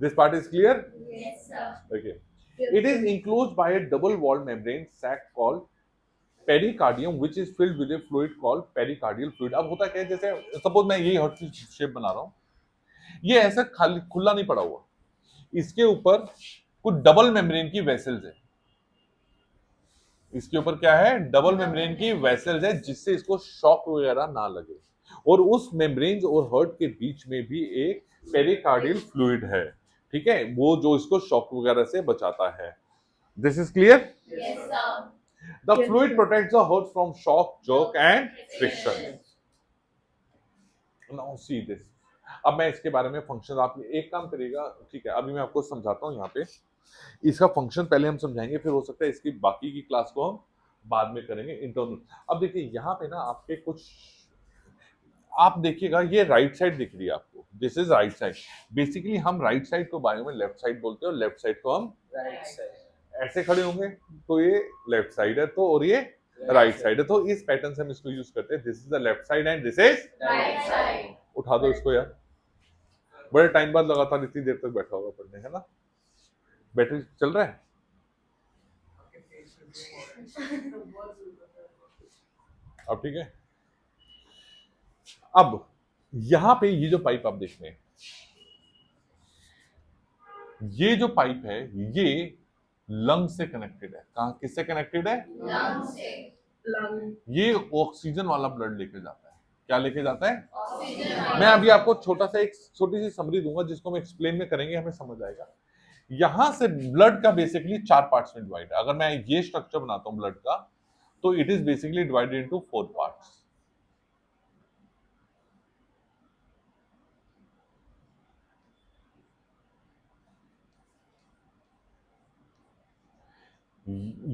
This part is clear? Yes, sir. Okay. It is enclosed by a double-walled membrane sac called pericardium, which is filled with a fluid called pericardial fluid. अब होता क्या है, जैसे सपोज मैं यही हार्ट की शेप बना रहा हूँ, ये ऐसा खाली खुला नहीं पड़ा हुआ, इसके ऊपर कुछ डबल मेम्ब्रेन की वेसल्स है। इसके ऊपर क्या है? डबल मेम्ब्रेन की वेसल्स है, जिससे इसको शॉक वगैरह ना लगे। और उस मेम्ब्रेन और हार्ट के बीच में भी एक पेरिकार्डियल फ्लूइड है, ठीक है, वो जो इसको शॉक वगैरह से बचाता है। This is clear? Yes, sir. The fluid protects the heart from shock, jerk and friction. Now see this. अब मैं इसके बारे में फंक्शन, आप एक काम करिएगा, ठीक है, अभी मैं आपको समझाता हूँ। यहाँ पे इसका फंक्शन पहले हम समझाएंगे, फिर हो सकता है इसकी बाकी की क्लास को हम बाद में करेंगे इंटरनल। अब देखिए यहाँ पे ना आपके कुछ, आप देखिएगा ये राइट साइड दिख रही है आपको, this is right side. Basically हम राइट साइड को बायो में लेफ्ट साइड बोलते हैं और लेफ्ट साइड को हम राइट साइड। ऐसे खड़े होंगे तो ये लेफ्ट साइड है, तो और ये राइट साइड है, तो इस पैटर्न से हम इसको यूज करते हैं। This is the left side and this is Right side. उठा दो इसको यार, बड़े टाइम बाद लगातार इतनी देर तक बैठा होगा पढ़ने, है ना? बैटरी चल रहा है? अब ठीक है। अब यहां पे ये जो पाइप आप देख रहे हैं, ये जो पाइप है ये लंग से कनेक्टेड है। कहां, किससे कनेक्टेड है? Lung से. ये ऑक्सीजन वाला ब्लड लेके जाता है। क्या लेके जाता है? Oxygen. मैं अभी आपको छोटा सा एक छोटी सी समरी दूंगा, जिसको हम एक्सप्लेन में करेंगे, हमें समझ आएगा। यहां से ब्लड का बेसिकली 4 पार्ट्स में डिवाइड है। अगर मैं ये स्ट्रक्चर बनाता हूं ब्लड का, तो it is basically divided into 4 parts.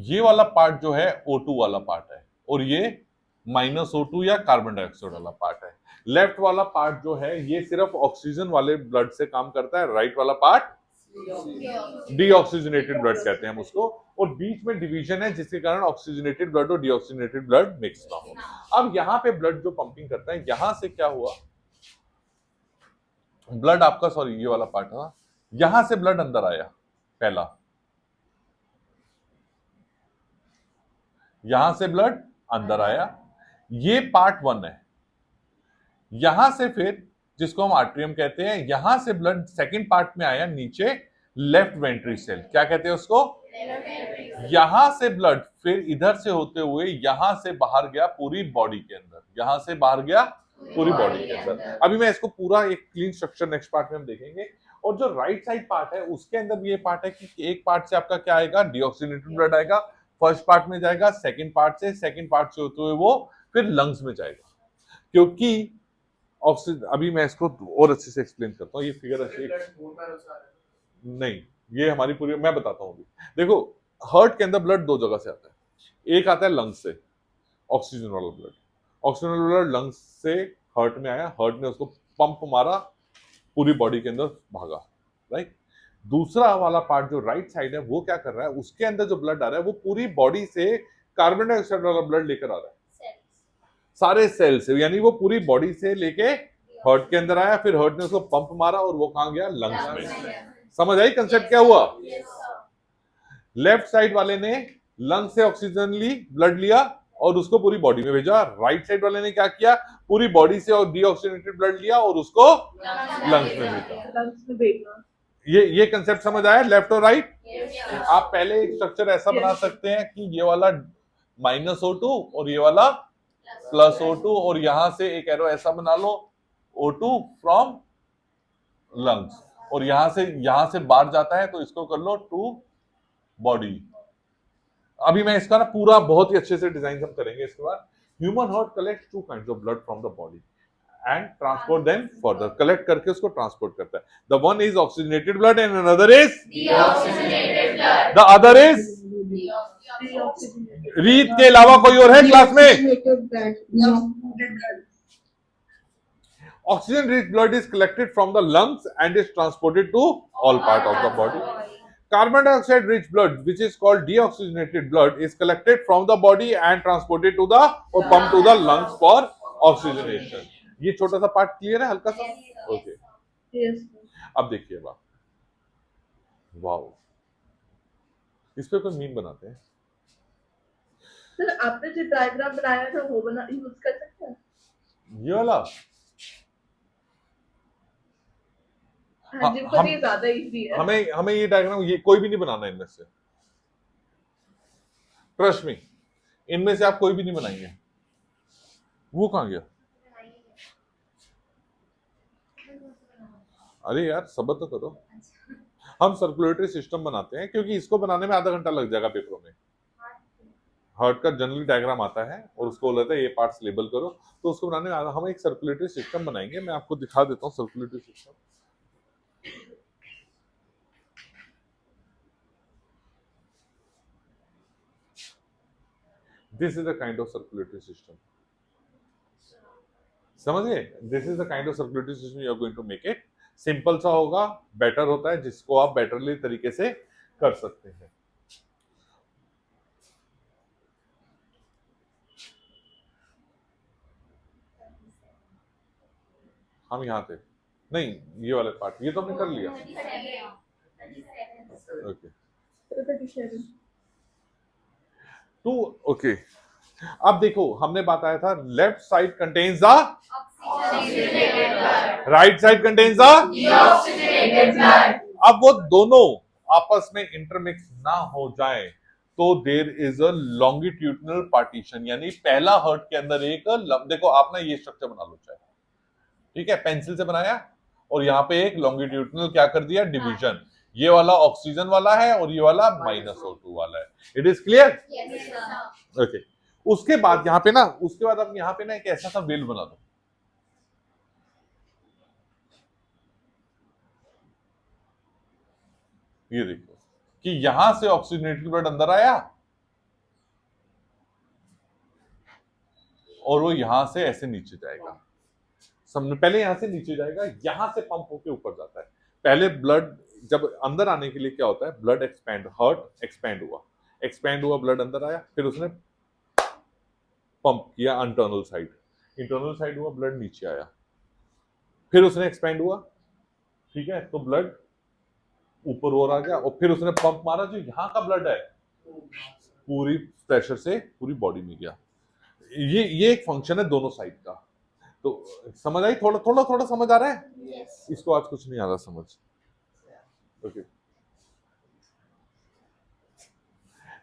ये वाला पार्ट जो है O2 वाला पार्ट है, और ये -O2 या कार्बन डाइऑक्साइड वाला पार्ट है। लेफ्ट वाला पार्ट जो है ये सिर्फ ऑक्सीजन वाले ब्लड से काम करता है। राइट वाला पार्ट डीऑक्सीजनेटेड ब्लड कहते हैं हम उसको, और बीच में डिवीजन है जिसके कारण ऑक्सीजनेटेड ब्लड और डीऑक्सीजनेटेड ब्लड मिक्स ना हो। अब यहाँ पे ब्लड जो पंपिंग करता है, यहां से क्या हुआ, ब्लड आपका, सॉरी ये वाला पार्ट था, यहां से ब्लड अंदर आया पहला, यहां से ब्लड अंदर आया, ये पार्ट 1 है। यहां से फिर, जिसको हम आर्टरियम कहते हैं, यहां से ब्लड सेकंड पार्ट में आया नीचे, लेफ्ट वेंट्रिकल, क्या कहते हैं उसको? यहां से ब्लड फिर इधर से होते हुए यहां से बाहर गया पूरी बॉडी के अंदर, यहां से बाहर गया पूरी बॉडी के अंदर। अभी मैं इसको पूरा एक क्लीन स्ट्रक्चर नेक्स्ट पार्ट में हम देखेंगे। और जो राइट साइड पार्ट है उसके अंदर भी ये पार्ट है कि एक पार्ट से आपका क्या आएगा, डीऑक्सीजनेटेड ब्लड आएगा, फर्स्ट पार्ट में जाएगा, सेकंड पार्ट से होते हुए वो फिर लंग्स में जाएगा, क्योंकि ऑक्सीजन, अभी मैं इसको और अच्छे से एक्सप्लेन करता हूँ। ये फिगर अच्छी नहीं, ये हमारी पूरी, मैं बताता हूँ अभी। देखो हार्ट के अंदर ब्लड 2 जगह से आता है। एक आता है लंग्स से, ऑक्सीजन वाला ब्लड, ऑक्सीजन वाला ब्लड लंग्स से हार्ट में आया, हार्ट ने उसको पंप मारा, पूरी बॉडी के अंदर भागा, राइट। दूसरा वाला पार्ट जो राइट साइड है वो क्या कर रहा है, उसके अंदर जो ब्लड आ रहा है वो पूरी बॉडी से कार्बन डाइऑक्साइड वाला ब्लड लेकर आ रहा है, सारे सेल से, यानी वो पूरी बॉडी से लेके हार्ट के अंदर आया, फिर हार्ट ने उसको पंप मारा और वो कहां गया, लंग्स में। समझ आई कंसेप्ट क्या हुआ? लेफ्ट साइड वाले ने लंग से ऑक्सीजन ली, ब्लड लिया और उसको पूरी बॉडी में भेजा। राइट साइड वाले ने क्या किया, पूरी बॉडी से और डीऑक्सीजनेटेड ब्लड लिया और उसको लंग्स में भेजा। ये कंसेप्ट समझ आया, लेफ्ट और राइट? आप पहले एक स्ट्रक्चर ऐसा बना सकते हैं कि ये वाला -O2 और ये वाला +O2, और यहां से एक एरो ऐसा बना लो, O2 फ्रॉम लंग्स, और यहां से बाहर जाता है तो इसको कर लो टू बॉडी। अभी मैं इसका ना पूरा बहुत ही अच्छे से डिजाइन हम करेंगे इसके बाद। Human heart collect 2 kinds of blood from the body and transport them further, collect करके उसको transport करता है। The one is oxygenated blood and another is Deoxygenated blood. the other is रीत के अलावा कोई और है क्लास में? Oxygen rich blood is collected from the lungs and is transported to all part of the body. Carbon dioxide rich blood, which is called deoxygenated blood, is collected from the body and transported to the or pumped to the lungs for oxygenation. ये छोटा सा part clear है, हल्का सा? Okay. अब देखिए बात, wow, इस पे कोई मीम बनाते हैं? सर आपने जो डायग्राम बनाया था वो बना यूज कर सकते हैं? ये वाला हाँ जी, पर ये ज्यादा इजी है। हमें ये डायग्राम ये कोई भी नहीं बनाना इनमें से, ट्रस्ट मी, इनमें से आप कोई भी नहीं बनाएंगे। वो कहां गया? अरे यार सब्र तो करो, हम सर्कुलेटरी सिस्टम बनाते हैं क्योंकि इसको बनाने में आधा घंटा लग जाएगा पेपरों में। हार्ट का जनरली डायग्राम आता है और उसको बोलता है ये पार्ट्स लेबल करो, तो उसको बनाने में हम एक सर्कुलेटरी सिस्टम बनाएंगे। मैं आपको दिखा देता हूँ circulatory system. This is the kind of circulatory system, समझिए, this is the kind of circulatory system you are going to make it. Simple सा होगा, बेटर होता है, जिसको आप बेटरली तरीके से कर सकते हैं। हम यहाँ थे नहीं, ये वाले पार्ट ये तो हमने कर लिया। Okay to okay. अब देखो हमने बताया था left side contains the right side contains the Deoxygenated blood. अब वो दोनों आपस में इंटरमिक्स ना हो जाए तो there is a longitudinal partition, यानी पहला हर्ट के अंदर एक देखो आप ना ये स्ट्रक्चर बना लो चाहे, ठीक है, पेंसिल से बनाया और यहाँ पे एक लॉन्गिट्यूडनल क्या कर दिया, डिवीजन। ये वाला ऑक्सीजन वाला है और ये वाला -O2 वाला है। It is clear? ओके। उसके बाद यहाँ पे ना, उसके बाद अब यहाँ पे ना एक ऐसा सा वेल बना दो, ये देखो कि यहां से ऑक्सीजनेटेड ब्लड अंदर आया और वो यहां से ऐसे नीचे जाएगा। पहले यहां से नीचे जाएगा, यहां से पंप होके ऊपर जाता है। पहले ब्लड जब अंदर आने के लिए क्या होता है, ब्लड एक्सपैंड, हार्ट एक्सपैंड हुआ, ब्लड अंदर आया, फिर उसने पंप किया इंटरनल साइड हुआ, ब्लड नीचे आया, फिर उसने एक्सपैंड हुआ, ठीक है, तो ब्लड ऊपर और आ गया, और फिर उसने पंप मारा, जो यहाँ का ब्लड है पूरी प्रेशर से पूरी बॉडी में गया। ये एक फंक्शन है दोनों साइड का। तो समझ आई? थोड़ा समझ आ रहा है? इसको आज कुछ नहीं आ रहा समझ। Okay.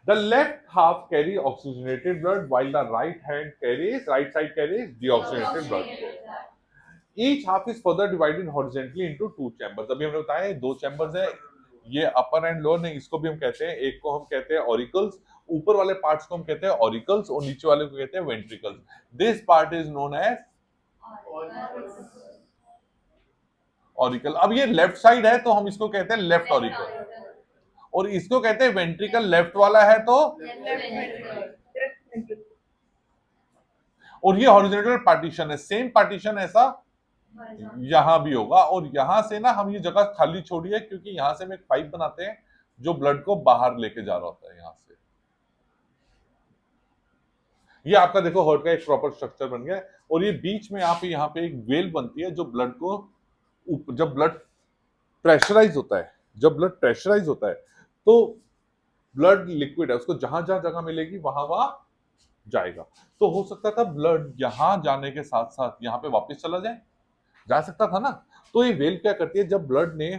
The left half carry oxygenated blood while the right side carries deoxygenated blood. Each half is further divided horizontally into 2 chambers. अभी हमने बताया दो चैम्बर्स है, ये अपर एंड लोअर, नहीं इसको भी हम कहते हैं, एक को हम कहते हैं ऑरिकल्स, ऊपर वाले पार्ट्स को हम कहते हैं ऑरिकल्स और नीचे वाले को कहते हैं ventricles. This part is known as auricle. अब ये लेफ्ट साइड है तो हम इसको कहते हैं लेफ्ट ऑरिकल, और इसको कहते हैं वेंट्रिकल, लेफ्ट वाला है तो, और ये हॉरिजॉन्टल पार्टीशन है, सेम पार्टीशन ऐसा यहां भी होगा, और यहां से ना हम ये जगह खाली छोड़ी है क्योंकि यहां से हम एक पाइप बनाते हैं जो ब्लड को बाहर लेके जा रहा होता है यहां से। ये आपका देखो हार्ट का एक प्रॉपर स्ट्रक्चर बन गया है, और ये बीच में यहाँ पे एक वेल बनती है जो ब्लड को जब ब्लड प्रेशराइज होता है, जब ब्लड प्रेशराइज होता है तो ब्लड लिक्विड है, उसको जहां जहां जगह मिलेगी वहां वहां जाएगा। तो हो सकता था ब्लड यहां जाने के साथ साथ यहां पे वापस चला जाए, जा सकता था ना। तो ये वेल क्या करती है, जब ब्लड ने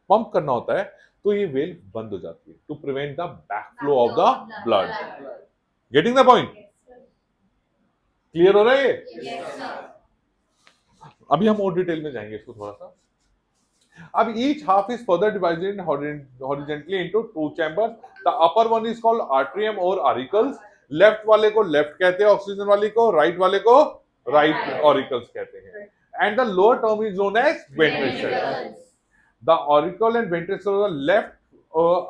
पंप करना होता है तो ये वेल बंद हो जाती है to prevent the back flow of the blood. Getting the point? Clear हो रहा है ये? अभी हम और डिटेल में जाएंगे इसको थोड़ा सा। अब each half is further divided horizontally into two chambers. The upper one is called atrium or auricles. Left वाले को लेफ्ट कहते हैं ऑक्सीजन वाले को, राइट वाले को राइट ऑरिकल्स कहते हैं। And the lower term is known as ventricle. The auricle and ventricle left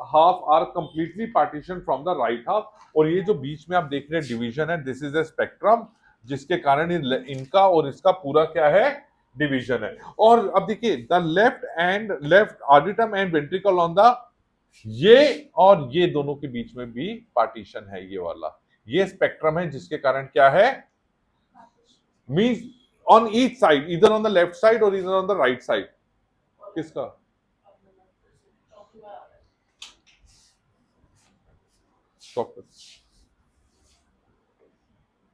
half are completely partitioned from the right half. और ये जो बीच में आप देख रहे हैं डिवीजन है, दिस इज a spectrum, जिसके कारण इनका और इसका पूरा क्या है, डिवीजन है। और अब देखिए the left atrium and ventricle on the, ये और ये दोनों के बीच में भी पार्टीशन है, ये वाला ये स्पेक्ट्रम है, जिसके कारण क्या है, मींस ऑन ईच साइड, इधर ऑन द लेफ्ट साइड और इधर ऑन द राइट साइड। किसका? डॉक्टर